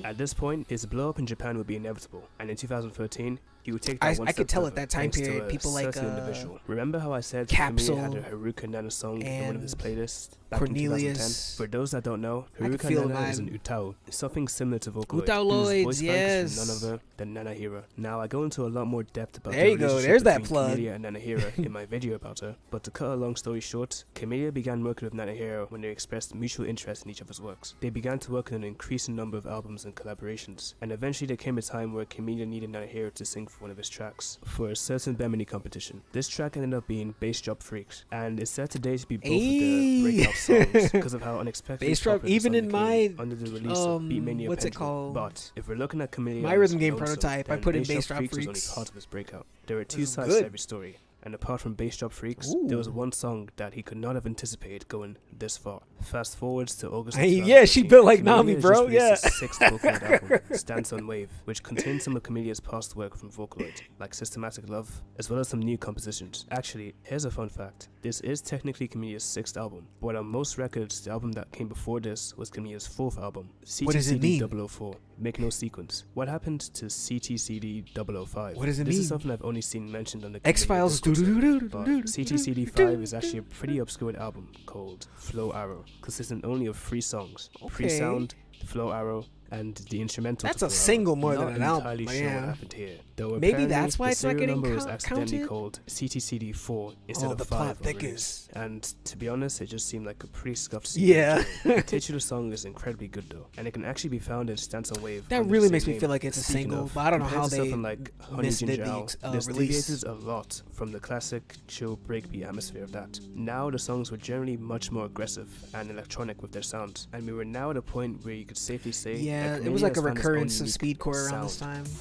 S2: At this point, his blow up in Japan would be inevitable, and in 2013, he would take that one
S1: I
S2: step
S1: could tell
S2: further,
S1: at that time
S2: thanks to
S1: period,
S2: a
S1: people like
S2: certain individual. Remember how I said
S1: Capsule
S2: Camellia had a Haruka Nana song in one of his playlists back
S1: Cornelius.
S2: in 2010? For those that don't know,
S1: I can
S2: Haruka
S1: feel
S2: Nana
S1: the
S2: is an
S1: vibe.
S2: Utao, something similar to Vocaloid,
S1: Utauloids,
S2: whose voice bank is from none other than Nanahira. Now, I go into a lot more depth about
S1: There
S2: the
S1: you go,
S2: relationship
S1: there's that
S2: between
S1: plug.
S2: Camellia and Nanahira in my video about her, but to cut a long story short, Camellia began working with Nanahira when they expressed mutual interest in each other's works. They began to work on an increasing number of albums and collaborations, and eventually there came a time where Camellia needed Nanahira to sing for one of his tracks for a certain Bemini competition. This track ended up being Bass Drop Freaks, and it's said today to be both of the breakout songs because of how unexpectedly
S1: Bass Drop,
S2: popular the
S1: even
S2: song
S1: in
S2: became
S1: my
S2: under the release of Beatmania
S1: what's it
S2: Pendulum.
S1: called?
S2: But if we're looking at Camellia,
S1: My rhythm game prototype, I put in Bass Drop
S2: was
S1: Freaks.
S2: only part of his breakout. There are 2
S1: That's
S2: sides
S1: good.
S2: to every story, and apart from Bass Drop Freaks, there was one song that he could not have anticipated going this far. Fast forwards to August.
S1: Hey, yeah, she built like
S2: Camellia
S1: Nami, bro.
S2: just
S1: Yeah.
S2: released his 6th Vocaloid album, Stance on Wave, which contains some of Camelia's past work from Vocaloid, like Systematic Love, as well as some new compositions. Actually, here's a fun fact. This is technically Camelia's 6th album, but on most records, the album that came before this was Camelia's 4th album,
S1: What does it mean?
S2: CTCD 004. Make no sequence. What happened to CTCD 005?
S1: What does it
S2: This
S1: mean?
S2: is something I've only seen mentioned on the
S1: X-Files.
S2: Camellia Discord server, but CTCD 5 is actually a pretty obscure album called Flow Arrow, consisting only of 3 songs: Pre-Sound, Flow Arrow, and the instrumental.
S1: That's
S2: to
S1: a
S2: Flow
S1: single
S2: Arrow.
S1: more
S2: Not
S1: than an album,
S2: entirely
S1: but
S2: sure
S1: yeah.
S2: what happened here. Though
S1: Maybe
S2: apparently
S1: that's why
S2: the
S1: it's not
S2: serial
S1: getting
S2: number was accidentally
S1: counted?
S2: called CTCD 4 instead
S1: Oh,
S2: of
S1: the
S2: 5
S1: plot
S2: on
S1: thickens.
S2: release. And to be honest, it just seemed like a pretty scuffed
S1: Yeah.
S2: The titular song is incredibly good though, and it can actually be found in Stance on Wave.
S1: That
S2: under the
S1: really
S2: same
S1: makes me
S2: name.
S1: feel like it's a
S2: Speaking
S1: single,
S2: of,
S1: but I don't know
S2: compared
S1: how
S2: to
S1: they
S2: something like Honey
S1: missed
S2: Ginger
S1: the
S2: Ale, this
S1: release.
S2: deviated a lot from the classic chill breakbeat atmosphere of that. Now the songs were generally much more aggressive and electronic with their sound, and we were now at a point where you could safely say
S1: Yeah,
S2: that
S1: it was
S2: Camellia
S1: like a
S2: has found its own
S1: recurrence of
S2: unique
S1: speedcore around this
S2: sound.
S1: time.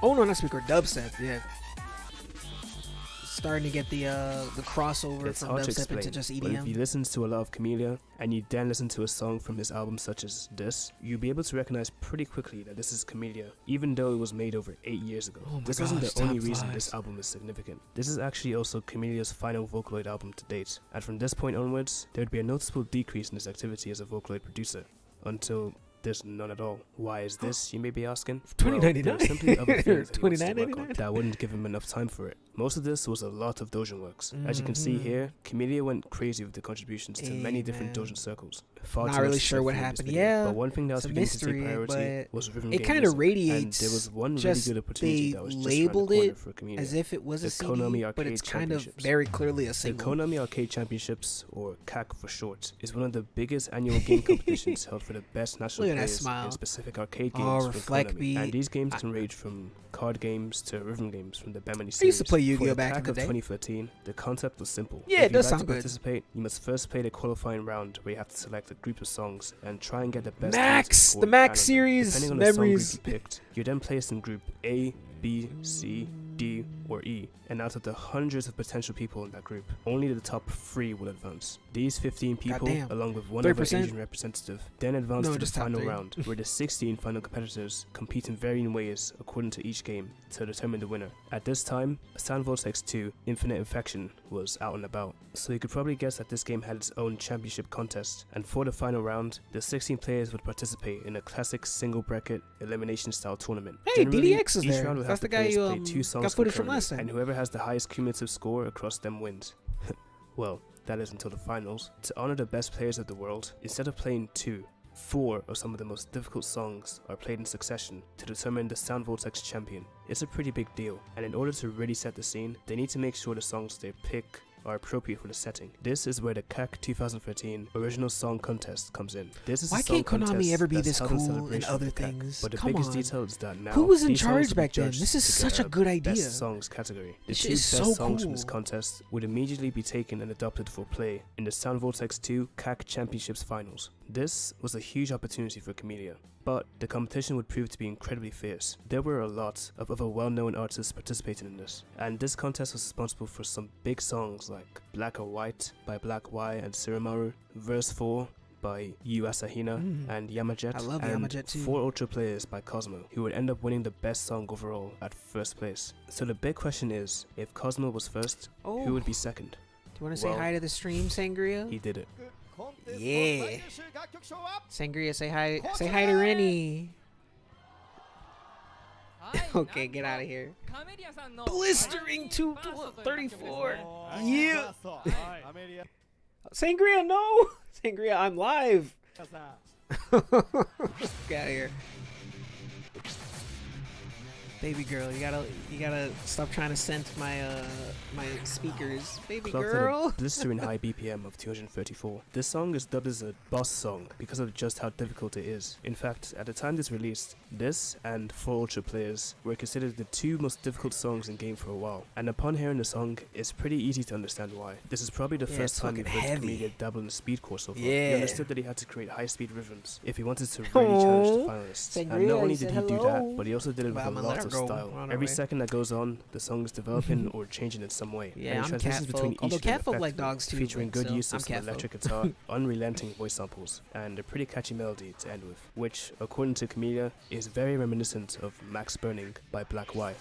S1: Oh no, not speedcore, dubstep. Yeah, starting to get the crossover
S2: It's
S1: from
S2: hard to
S1: dubstep
S2: explain,
S1: into just
S2: but if you
S1: EDM.
S2: listen to a lot of Camellia and you then listen to a song from his album such as this, you'll be able to recognize pretty quickly that this is Camellia, even though it was made over 8 years ago.
S1: Oh my
S2: This isn't
S1: gosh,
S2: the only
S1: top
S2: reason
S1: fives.
S2: this album is significant. This is actually also Camelia's final Vocaloid album to date, and from this point onwards, there would be a noticeable decrease in his activity as a Vocaloid producer, until there's none at all. Why is this, you may be asking? Well, there are simply other things that he wants to work on
S1: $29.99.
S2: that wouldn't give him enough time for it. Most of this was a lot of Dojin works. As you can see
S1: Mhm.
S2: here, Camellia went crazy with the contributions to many different
S1: man.
S2: Dojin circles. Far
S1: Not
S2: too
S1: really
S2: much to
S1: sure
S2: set
S1: what
S2: through in this
S1: happened.
S2: video,
S1: Yeah,
S2: but one thing that was
S1: it's a
S2: beginning to
S1: mystery,
S2: take priority
S1: but
S2: was rhythm
S1: it
S2: game
S1: kind of
S2: music.
S1: radiates.
S2: And there was one really
S1: just
S2: good opportunity
S1: they
S2: that was just
S1: labeled
S2: around the corner
S1: it
S2: for Camellia.
S1: as if it was
S2: The
S1: a CD,
S2: Konami
S1: but
S2: Arcade
S1: it's kind of
S2: Championships.
S1: very clearly a
S2: The
S1: single.
S2: Konami Arcade Championships, or CAC for short, is one of the biggest annual game competitions held for the best national
S1: Look at that
S2: players
S1: smile.
S2: in specific arcade
S1: Oh,
S2: games from
S1: Reflect
S2: Konami.
S1: Beat.
S2: And these games can range from card games to rhythm games from the Bemini series.
S1: I used to play
S2: For
S1: Yu-Gi-Oh
S2: the
S1: back
S2: CAC
S1: in the
S2: of
S1: day.
S2: 2013, the concept was simple.
S1: Yeah,
S2: If
S1: it does
S2: you'd like
S1: sound
S2: to
S1: good.
S2: participate, you must first play the qualifying round where you have to select a group of songs and try and get the best
S1: Max!
S2: teams to
S1: The
S2: score
S1: Max
S2: and
S1: series
S2: depending on the song
S1: memories.
S2: group you picked, you're then placed in group A, B, C, D, D, or E, and out of the hundreds of potential people in that group, only the top 3 will advance. These 15 people,
S1: Goddamn.
S2: along with one other
S1: 3%?
S2: Asian representative, then advance
S1: No,
S2: to the
S1: just top
S2: final
S1: 3.
S2: round, where the 16 final competitors compete in varying ways according to each game to determine the winner. At this time, Sound Vortex 2 Infinite Infection was out and about, so you could probably guess that this game had its own championship contest, and for the final round, the 16 players would participate in a classic single bracket elimination style tournament.
S1: Hey,
S2: Generally,
S1: DDX is
S2: each
S1: there.
S2: round will
S1: That's
S2: have
S1: the
S2: the
S1: guy
S2: players
S1: you
S2: play 2 songs
S1: got footage from
S2: concurrently,
S1: last time.
S2: and whoever has the highest cumulative score across them wins. Well, that is until the finals. To honor the best players of the world, instead of playing 2, 4 of some of the most difficult songs are played in succession to determine the Sound Vortex champion. It's a pretty big deal, and in order to really set the scene, they need to make sure the songs they pick are appropriate for the setting. This is where the CAC 2013 Original Song Contest comes in. This is
S1: Why
S2: a song
S1: can't Konami
S2: contest
S1: ever be
S2: that's
S1: this
S2: held in
S1: cool in
S2: celebration of
S1: other
S2: the CAC.
S1: things?
S2: But the
S1: Come
S2: biggest
S1: on.
S2: detail is that now
S1: Who was in
S2: these songs
S1: charge
S2: will be
S1: back then?
S2: judged
S1: This is
S2: to
S1: such
S2: get
S1: a good idea.
S2: Best songs category. The
S1: This
S2: 2
S1: shit is
S2: best
S1: so
S2: songs from this
S1: cool.
S2: contest would immediately be taken and adopted for play in the Sound Vortex 2 CAC Championships Finals. This was a huge opportunity for Camellia, but the competition would prove to be incredibly fierce. There were a lot of other well-known artists participating in this, and this contest was responsible for some big songs like Black or White by Black Y and Surimaru, Verse 4 by Yu Asahina and Yamajet,
S1: I love
S2: and
S1: Yamajet too.
S2: 4 Ultra Players by Cosmo, who would end up winning the best song overall at first place. So the big question is, if Cosmo was first,
S1: Oh.
S2: who would be second?
S1: Do you want to say
S2: Well,
S1: hi to the stream, Sangria?
S2: He did it.
S1: Yeah. Sangria, say hi. Say hi to Rennie. Okay, get out of here. Blistering 234. Yeah. Sangria, no. Sangria, I'm live. Get out of here. Baby girl, you gotta stop trying to sense my my speakers. Baby
S2: Clocked at
S1: girl.
S2: a blistering high BPM of 234. This song is dubbed as a boss song because of just how difficult it is. In fact, at the time this released, this and 4 Ultra Players were considered the 2 most difficult songs in game for a while. And upon hearing the song, it's pretty easy to understand why. This is probably the
S1: Yeah,
S2: first
S1: it's
S2: time you've
S1: fucking
S2: heard
S1: heavy.
S2: Camellia dabble in the speedcore so far. He
S1: Yeah.
S2: understood that he had to create high-speed rhythms if he wanted to really challenge the
S1: Aw.
S2: finalists.
S1: Sangria,
S2: And not only
S1: you
S2: did
S1: said
S2: he do
S1: hello.
S2: that, but he also did it with
S1: Well,
S2: a
S1: I'm gonna
S2: lot
S1: let
S2: of
S1: her go
S2: style.
S1: on her
S2: Every
S1: way.
S2: second that goes on, the song is developing or changing in some way.
S1: Yeah,
S2: and it
S1: I'm
S2: transitions between
S1: catfolk. Although
S2: each of them
S1: catfolk like
S2: effectively,
S1: dogs too,
S2: featuring
S1: but
S2: good
S1: still,
S2: use
S1: I'm
S2: of some
S1: catfolk.
S2: electric guitar, unrelenting voice samples, and a pretty catchy melody to end with, which, according to Camellia, is very reminiscent of Max Burning by Black Y.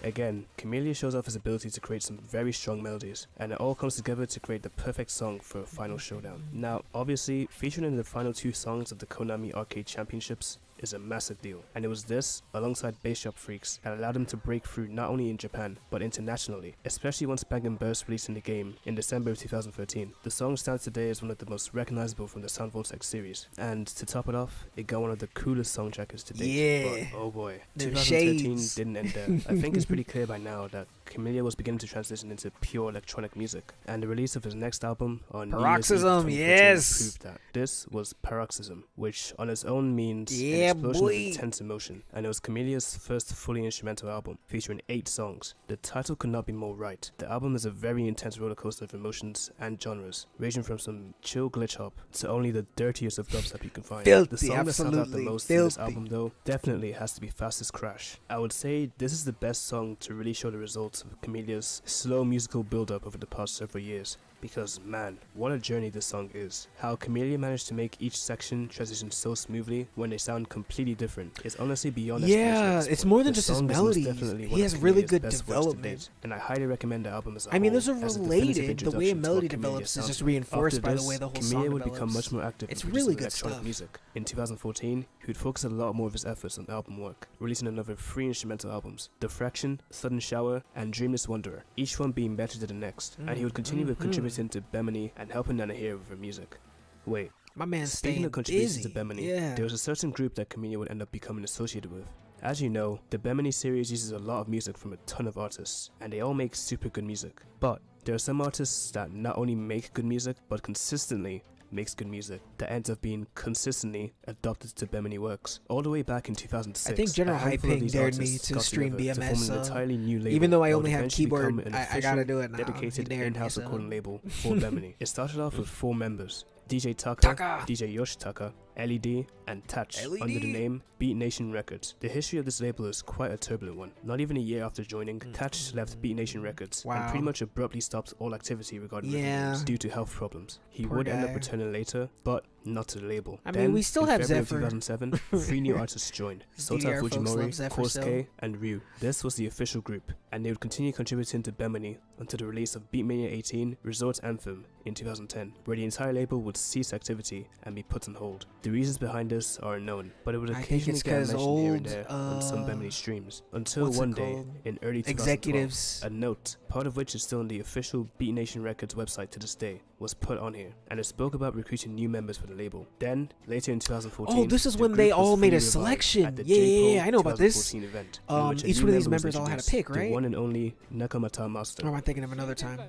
S2: Again, Camellia shows off his ability to create some very strong melodies, and it all comes together to create the perfect song for a final showdown. Now, obviously, featuring in the final 2 songs of the Konami Arcade Championships is a massive deal, and it was this, alongside Bass Shop Freaks, that allowed him to break through not only in Japan, but internationally, especially once Bang & Burst released in the game in December of 2013. The song stands today as one of the most recognizable from the Sound Vortex series, and to top it off, it got one of the coolest song trackers to date.
S1: Yeah.
S2: But, oh boy,
S1: Them
S2: 2013
S1: shades.
S2: didn't end there. I think it's pretty clear by now that Camellia was beginning to transition into pure electronic music, and the release of his next album on New Year's Eve
S1: Paroxysm,
S2: 2013
S1: yes.
S2: proved that. This was Paroxysm, which on its own means
S1: Yeah,
S2: an explosion
S1: boy.
S2: of intense emotion, and it was Camellia's first fully instrumental album, featuring 8 songs. The title could not be more right. The album is a very intense rollercoaster of emotions and genres, ranging from some chill glitch hop to only the dirtiest of dubstep you can find.
S1: Filthy,
S2: The song that stands out the
S1: absolutely
S2: most in this
S1: filthy.
S2: album, though, definitely has to be Fastest Crash. I would say this is the best song to really show the results of Camellia's slow musical build-up over the past several years. Because man, what a journey this song is. How Camellia managed to make each section transition so smoothly when they sound completely different is honestly beyond
S1: Yeah,
S2: expectations.
S1: it's more than
S2: The
S1: just his
S2: song is most
S1: melodies.
S2: definitely
S1: He
S2: one of
S1: has really
S2: Camellia's
S1: good
S2: best works to
S1: development.
S2: date, and I highly recommend the album as a
S1: I mean,
S2: whole
S1: those are
S2: as a definitive
S1: related. The way a
S2: introduction to
S1: melody
S2: what Camellia
S1: develops is
S2: sounds
S1: just
S2: like.
S1: reinforced
S2: After
S1: by the
S2: this,
S1: way the whole
S2: Camellia
S1: song
S2: would
S1: develops.
S2: become much more active
S1: It's
S2: in
S1: really
S2: producing
S1: good
S2: electronic
S1: stuff.
S2: music. In 2014, he would focus a lot more of his efforts on album work, releasing another 3 instrumental albums, The Fraction, Sudden Shower, and Dreamless Wanderer, each one being better than the next, and he would continue with contributing to Bemini and helping Nana here with her music. Wait,
S1: My man's
S2: speaking
S1: staying
S2: of contributions
S1: busy.
S2: to Bemini,
S1: Yeah.
S2: there was a certain group that Camellia would end up becoming associated with. As you know, the Bemini series uses a lot of music from a ton of artists, and they all make super good music. But there are some artists that not only make good music, but consistently makes good music that ends up being consistently adopted to Bemini works. All the way back in 2006,
S1: I think General
S2: a handful of
S1: Hyping
S2: these
S1: dared me
S2: artists
S1: to
S2: got
S1: stream
S2: together to
S1: BMS,
S2: form an entirely new label
S1: even though I
S2: that would
S1: only have
S2: eventually
S1: keyboard,
S2: become an
S1: I
S2: official,
S1: gotta do it now.
S2: dedicated
S1: He dared me,
S2: in-house
S1: so.
S2: recording label for Bemini. It started off with 4 members: DJ Taka,
S1: Taka.
S2: DJ Yoshitaka, LED, and Touch under the name Beat Nation Records. The history of this label is quite a turbulent one. Not even a year after joining, Touch left Beat Nation Records and pretty much abruptly stopped all activity regarding rhythm games due to health problems. He would end up returning later, but not to the label.
S1: I mean, we still have Zephyr.
S2: In February 2007, 3 new artists joined: Sota Fujimori, Kosuke, and Ryu. This was the official group, and they would continue contributing to Bemini until the release of Beatmania 18 Resort Anthem in 2010, where the entire label would cease activity and be put on hold. The reasons behind this are unknown, but it would occasionally get mentioned here and there on some Bemini streams, until one day in early 2012, a note, part of which is still on the official Beat Nation Records website to this day, was put on here, and it spoke about recruiting new members for the label. Then, later in 2014,
S1: oh, this is when they all made a selection. Yeah, I know about this.
S2: Event,
S1: each one of these members all had a pick, right?
S2: The one and only Nakamata Master.
S1: Or am I thinking of another time?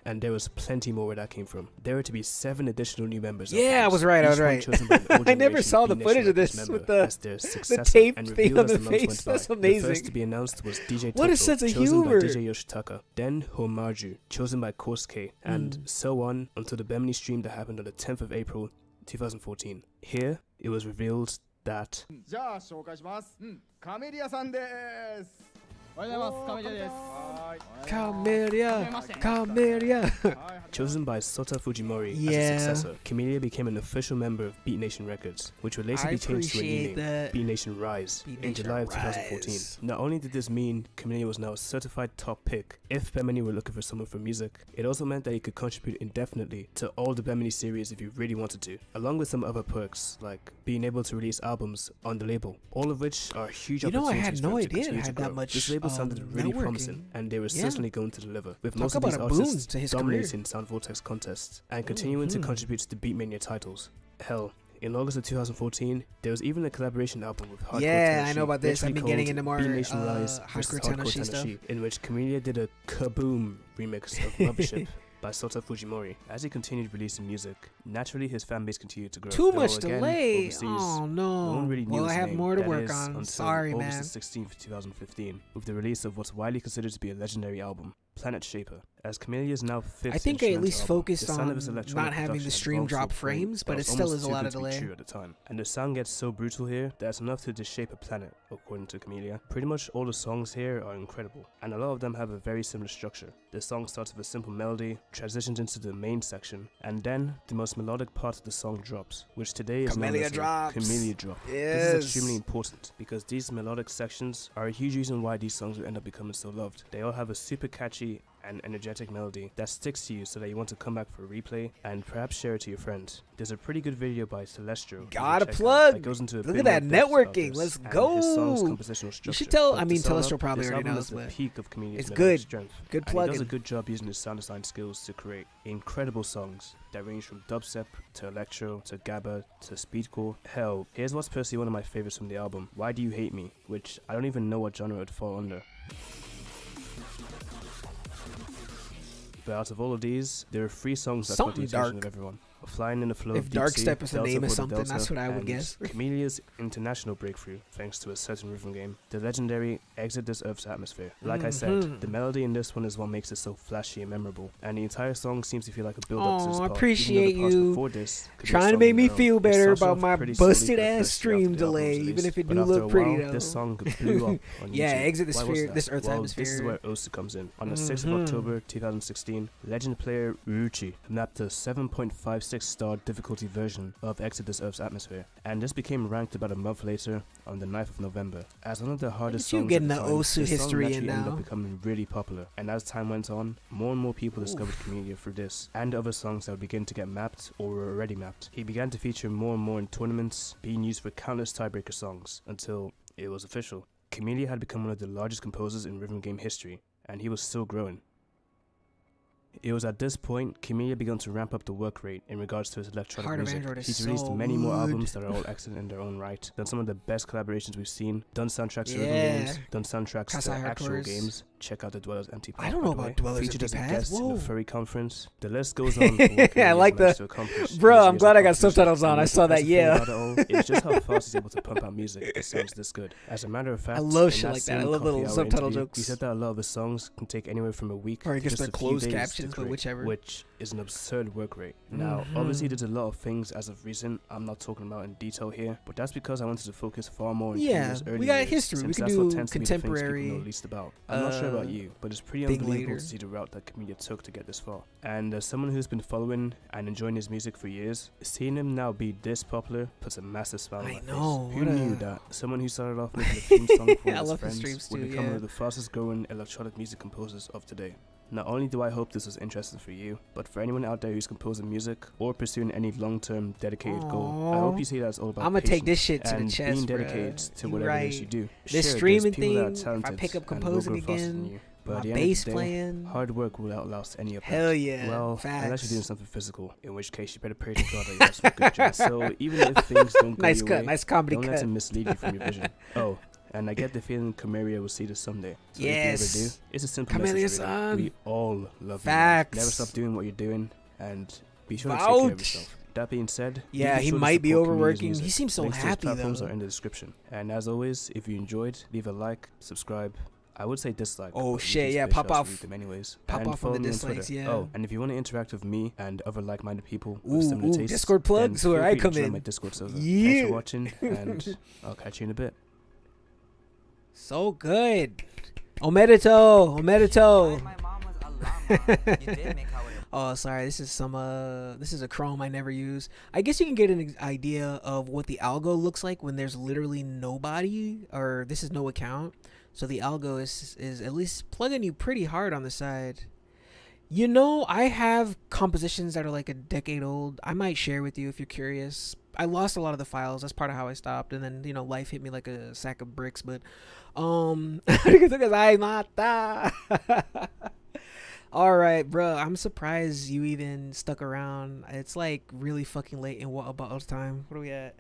S2: And there was plenty more where that came from. There were to be 7 additional new members.
S1: Yeah, I was right. I never saw the footage of this with the taped thing on the face. That's amazing.
S2: The first to be announced was DJ Toto,
S1: what a sense of
S2: chosen
S1: humor.
S2: by DJ Yoshitaka. Then Homaju, chosen by Kosuke, and so on until the Bemini stream that happened on the 10th of April 2014. Here, it was revealed that
S1: Camellia.
S2: chosen by Sota Fujimori as a successor, Camellia became an official member of Beat Nation Records, which would later be changed to a new name, Beat Nation Rise, in July of 2014. Not only did this mean Camellia was now a certified top pick if Bemini were looking for someone for music, it also meant that he could contribute indefinitely to all the Bemini series if he really wanted to, along with some other perks like being able to release albums on the label, all of which are huge opportunities.
S1: I had no idea it had that much.
S2: This label sounded really promising, and they were certainly going to deliver, with most of these artists dominating Sound Vortex contests and continuing to contribute to the Beatmania titles. Hell, in August of 2014, there was even a collaboration album with Hardcore Tanashi,
S1: I know about this. I've been getting into more
S2: Hardcore Tanashi stuff, in which Camellia did a kaboom remix of Mothership by Sota Fujimori. As he continued releasing music, naturally his fanbase continued to grow.
S1: Too much delay. Oh no.
S2: No one really knew
S1: I have more to work on.
S2: Until
S1: Sorry, man.
S2: August the 16th, 2015, with the release of what's widely considered to be a legendary album, Planet Shaper. As Camelia's now 5th
S1: I think I at least
S2: album,
S1: focused on not having the stream drop frames, but it still is a lot of delay.
S2: At the time. And the sound gets so brutal here that it's enough to just shape a planet, according to Camellia. Pretty much all the songs here are incredible, and a lot of them have a very similar structure. The song starts with a simple melody, transitions into the main section, and then the most melodic part of the song drops, which today is known as Camellia drop. This is extremely important because these melodic sections are a huge reason why these songs will end up becoming so loved. They all have a super catchy and energetic melody that sticks to you so that you want to come back for a replay and perhaps share it to your friends. There's a pretty good video by Celestro.
S1: Gotta plug!
S2: That goes into
S1: Look at that networking. Let's go!
S2: His song's compositional structure.
S1: You should tell. I mean, Celestro probably already knows,
S2: but the peak of Camelia's
S1: it's good.
S2: Strength.
S1: Good plug.
S2: He does a good job using his sound design skills to create incredible songs that range from dubstep to electro to gabba to speedcore. Hell, here's what's personally one of my favorites from the album: Why Do You Hate Me, which I don't even know what genre it would fall under. But out of all of these, there are 3 songs that caught the attention of everyone. Flying in the Flow
S1: if
S2: of Deep
S1: Darkstep
S2: Sea,
S1: is the name of something, that's what I would guess.
S2: Camelia's international breakthrough, thanks to a certain rhythm game, the legendary Exit This Earth's Atmosphere. Like I said, the melody in this one is what makes it so flashy and memorable, and the entire song seems to feel like a build-up to this part.
S1: I appreciate you
S2: this
S1: trying to make me feel better about my busted-ass stream delay, even if it do look pretty, though.
S2: This song blew up on YouTube.
S1: Yeah, Exit This Earth's Atmosphere.
S2: This is where Osu comes in. On the 6th of October 2016, legend player Ryuchi mapped a 7.56-star difficulty version of Exit This Earth's Atmosphere, and this became ranked about a month later on the 9th of November as one of the hardest songs.
S1: You getting the Osu history in now.
S2: Ended up becoming really popular, and as time went on, more and more people discovered Camellia through this and other songs that would begin to get mapped or were already mapped. He began to feature more and more in tournaments, being used for countless tiebreaker songs until it was official. Camellia had become one of the largest composers in rhythm game history, and he was still growing. It was at this point Camellia began to ramp up the work rate in regards to his electronic music. He's released many more albums that are all excellent in their own right, done some of the best collaborations we've seen, done soundtracks to rhythm games, done soundtracks to actual games, check out the Dwellers Empty Path.
S1: I don't know about Dwellers
S2: Featured
S1: Empty
S2: as a
S1: Path.
S2: guest in
S1: Whoa.
S2: the furry conference. The list goes on. For what
S1: I like
S2: managed
S1: the-
S2: to accomplish in
S1: Bro,
S2: his
S1: I'm
S2: years
S1: glad
S2: of
S1: I got
S2: composition.
S1: subtitles on.
S2: And
S1: I
S2: the
S1: saw that,
S2: impressive thing
S1: yeah.
S2: about it all is just how fast he's able to pump out music that sounds this good. As a matter of fact,
S1: love
S2: in
S1: shit like that. I
S2: same
S1: love little
S2: coffee hour
S1: subtitle
S2: interview,
S1: jokes.
S2: He said that a lot of the songs can take anywhere from a week
S1: Or I
S2: to
S1: guess
S2: just
S1: the
S2: a few
S1: closed
S2: days to
S1: captions, but
S2: create,
S1: whichever.
S2: which is an absurd work rate. Now,
S1: Mhm.
S2: obviously, there's a lot of things as of recent I'm not talking about in detail here, but that's because I wanted to focus far more on
S1: Yeah,
S2: Kenya's early
S1: we got
S2: years,
S1: history. We
S2: since
S1: can
S2: that's
S1: do
S2: what tends to be the things people
S1: contemporary,
S2: know least about. I'm not sure about you, but it's pretty
S1: thing
S2: unbelievable
S1: later.
S2: to see the route that Camellia took to get this far. And as someone who's been following and enjoying his music for years, seeing him now be this popular puts a massive smile on
S1: I
S2: my
S1: know,
S2: face. Who
S1: what
S2: knew
S1: a-
S2: that someone who started off making a theme song for
S1: I
S2: his
S1: love his
S2: friends
S1: streams
S2: would
S1: too,
S2: become
S1: yeah.
S2: one of the fastest growing electronic music composers of today? Not only do I hope this was interesting for you, but for anyone out there who's composing music or pursuing any long-term dedicated goal, I hope you see that it's all about
S1: I'ma take this
S2: patience
S1: shit to the
S2: and
S1: chest,
S2: being
S1: bruh.
S2: dedicated to
S1: You
S2: whatever it is
S1: right.
S2: you do.
S1: This
S2: Sure, there's
S1: streaming
S2: people that are
S1: thing, if I
S2: talented
S1: pick up
S2: and will
S1: composing
S2: grow faster than
S1: again,
S2: you, but
S1: my
S2: at the end
S1: bass
S2: of the day,
S1: playing.
S2: hard work will outlast any of that.
S1: Hell yeah.
S2: Well,
S1: facts.
S2: unless you're doing something physical, in which case you better pray to God that you have some good jazz. So even if things don't go
S1: Nice
S2: your
S1: cut,
S2: way,
S1: nice comedy
S2: don't let
S1: cut.
S2: them mislead you from your vision. Oh, and I get the feeling Camellia will see this someday. So if you ever
S1: Yes.
S2: do, it's a simple
S1: Camellia,
S2: message. Really.
S1: son.
S2: We all love
S1: Facts.
S2: you. Man. Never stop doing what you're doing, and be sure to take care of
S1: Vouch.
S2: yourself. That being said,
S1: Yeah,
S2: be
S1: he
S2: sure to
S1: might be
S2: support Camellia's
S1: overworking.
S2: music.
S1: He seems so
S2: Links to his
S1: happy,
S2: platforms
S1: though.
S2: are in the description. And as always, if you enjoyed, leave a like, subscribe. I would say dislike.
S1: Oh,
S2: but
S1: shit,
S2: YouTube's
S1: yeah,
S2: bitch
S1: pop
S2: ass
S1: off.
S2: read them anyways.
S1: Pop
S2: And
S1: off on
S2: follow
S1: the
S2: me
S1: dislikes,
S2: Twitter.
S1: yeah.
S2: Oh, and if you want to interact with me and other like-minded people
S1: Ooh,
S2: with similar
S1: ooh,
S2: tastes,
S1: Discord plug,
S2: then
S1: so where
S2: feel
S1: I
S2: free to
S1: come
S2: join
S1: in.
S2: my Discord server. Thanks
S1: Yeah.
S2: for watching, and I'll catch you in a bit.
S1: So good. Omerito. Omerito.
S4: My mom was a llama. You did make her with a
S1: Oh, sorry. This is a Chrome I never use. I guess you can get an idea of what the algo looks like when there's literally nobody, or this is no account. So the algo is at least plugging you pretty hard on the side. You know, I have compositions that are like a decade old. I might share with you if you're curious. I lost a lot of the files. That's part of how I stopped. And then, you know, life hit me like a sack of bricks. But, because I mata. All right, bro. I'm surprised you even stuck around. It's like really fucking late in what about time? What are we at?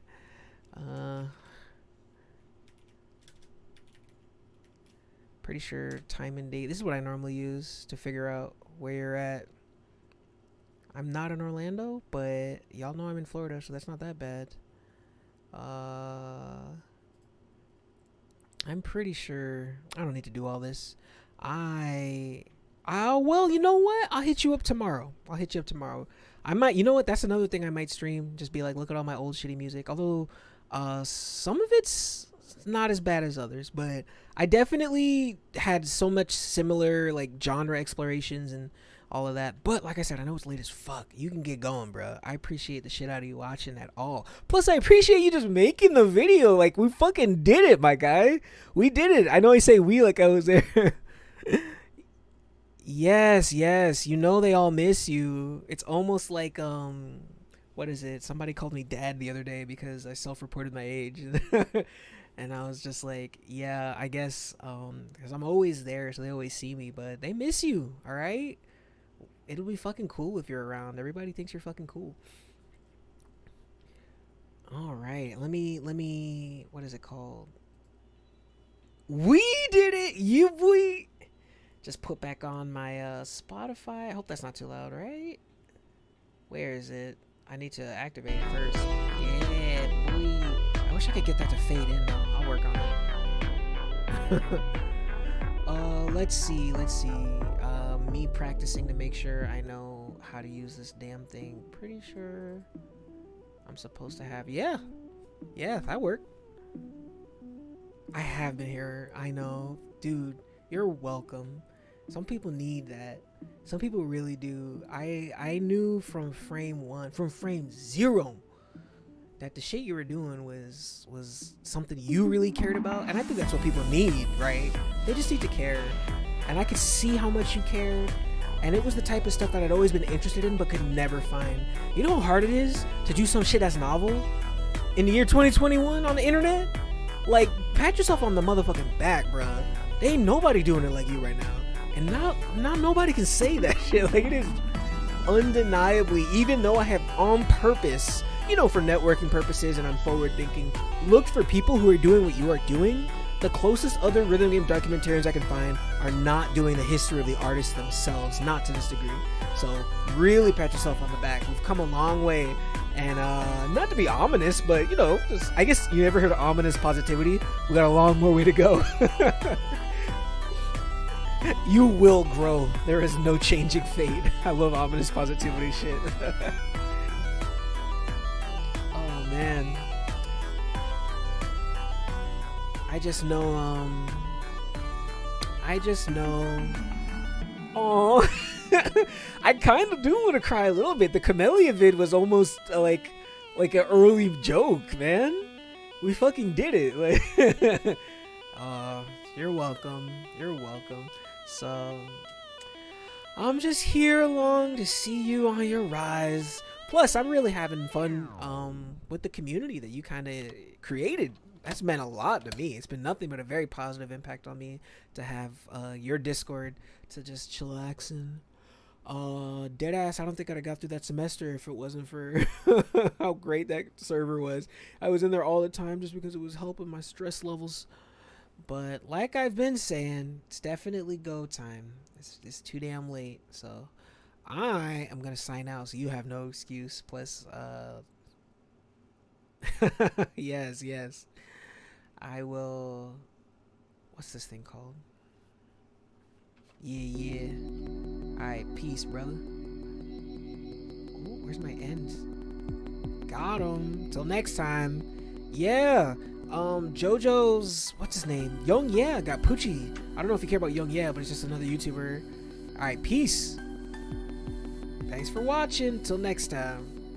S1: Pretty sure time and date. This is what I normally use to figure out where you're at. I'm not in Orlando, but y'all know I'm in Florida, so that's not that bad. I'm pretty sure I don't need to do all this. Well, you know what? I'll hit you up tomorrow. I might, you know what? That's another thing I might stream. Just be like, look at all my old shitty music. Although, some of it's not as bad as others, but I definitely had so much similar like genre explorations and all of that. But like I said, I know it's late as fuck. You can get going, bro. I appreciate the shit out of you watching at all. Plus, I appreciate you just making the video. Like, we fucking did it, my guy. We did it. I know I say we like I was there. Yes. You know they all miss you. It's almost like what is it? Somebody called me dad the other day because I self-reported my age. And I was just like, yeah, I guess because I'm always there, so they always see me, but they miss you, all right? It'll be fucking cool if you're around. Everybody thinks you're fucking cool. All right, let me what is it called? We did it. We just put back on my Spotify. I hope that's not too loud, right? Where is it? I need to activate it first. Yeah, boy. I wish I could get that to fade in though. I'll work on it. Let's see. Me practicing to make sure I know how to use this damn thing. Pretty sure I'm supposed to have. Yeah, that worked. I have been here. I know, dude. You're welcome. Some people need that. Some people really do. I knew from frame 0, that the shit you were doing was something you really cared about, and I think that's what people need, right? They just need to care, and I could see how much you cared, and it was the type of stuff that I'd always been interested in but could never find. You know how hard it is to do some shit that's novel in the year 2021 on the internet? Like, pat yourself on the motherfucking back, bruh. There ain't nobody doing it like you right now, and now nobody can say that shit. Like, it is undeniably, even though I have on purpose, you know, for networking purposes and I'm forward thinking, looked for people who are doing what you are doing. the closest other rhythm game documentarians I can find are not doing the history of the artists themselves, not to this degree. So really pat yourself on the back. We've come a long way, and not to be ominous, but you know, just, I guess you ever heard of ominous positivity? We got a long more way to go. You will grow. There is no changing fate. I love ominous positivity shit. Oh man. I just know oh I kind of do want to cry a little bit. The Camellia vid was almost like an early joke, man. We fucking did it. Like you're welcome. You're welcome. So I'm just here along to see you on your rise. Plus, I'm really having fun with the community that you kind of created. That's meant a lot to me. It's been nothing but a very positive impact on me to have your Discord to just chillaxing. Deadass, I don't think I'd have got through that semester if it wasn't for how great that server was. I was in there all the time just because it was helping my stress levels. But like I've been saying, it's definitely go time. It's too damn late. So I am going to sign out so you have no excuse. Plus, yes. I will... What's this thing called? Yeah. Alright, peace, brother. Ooh, where's my end? Got him. Till next time. Yeah. JoJo's... What's his name? Young Yeah got Poochie. I don't know if you care about Young Yeah, but it's just another YouTuber. Alright, peace. Thanks for watching. Till next time.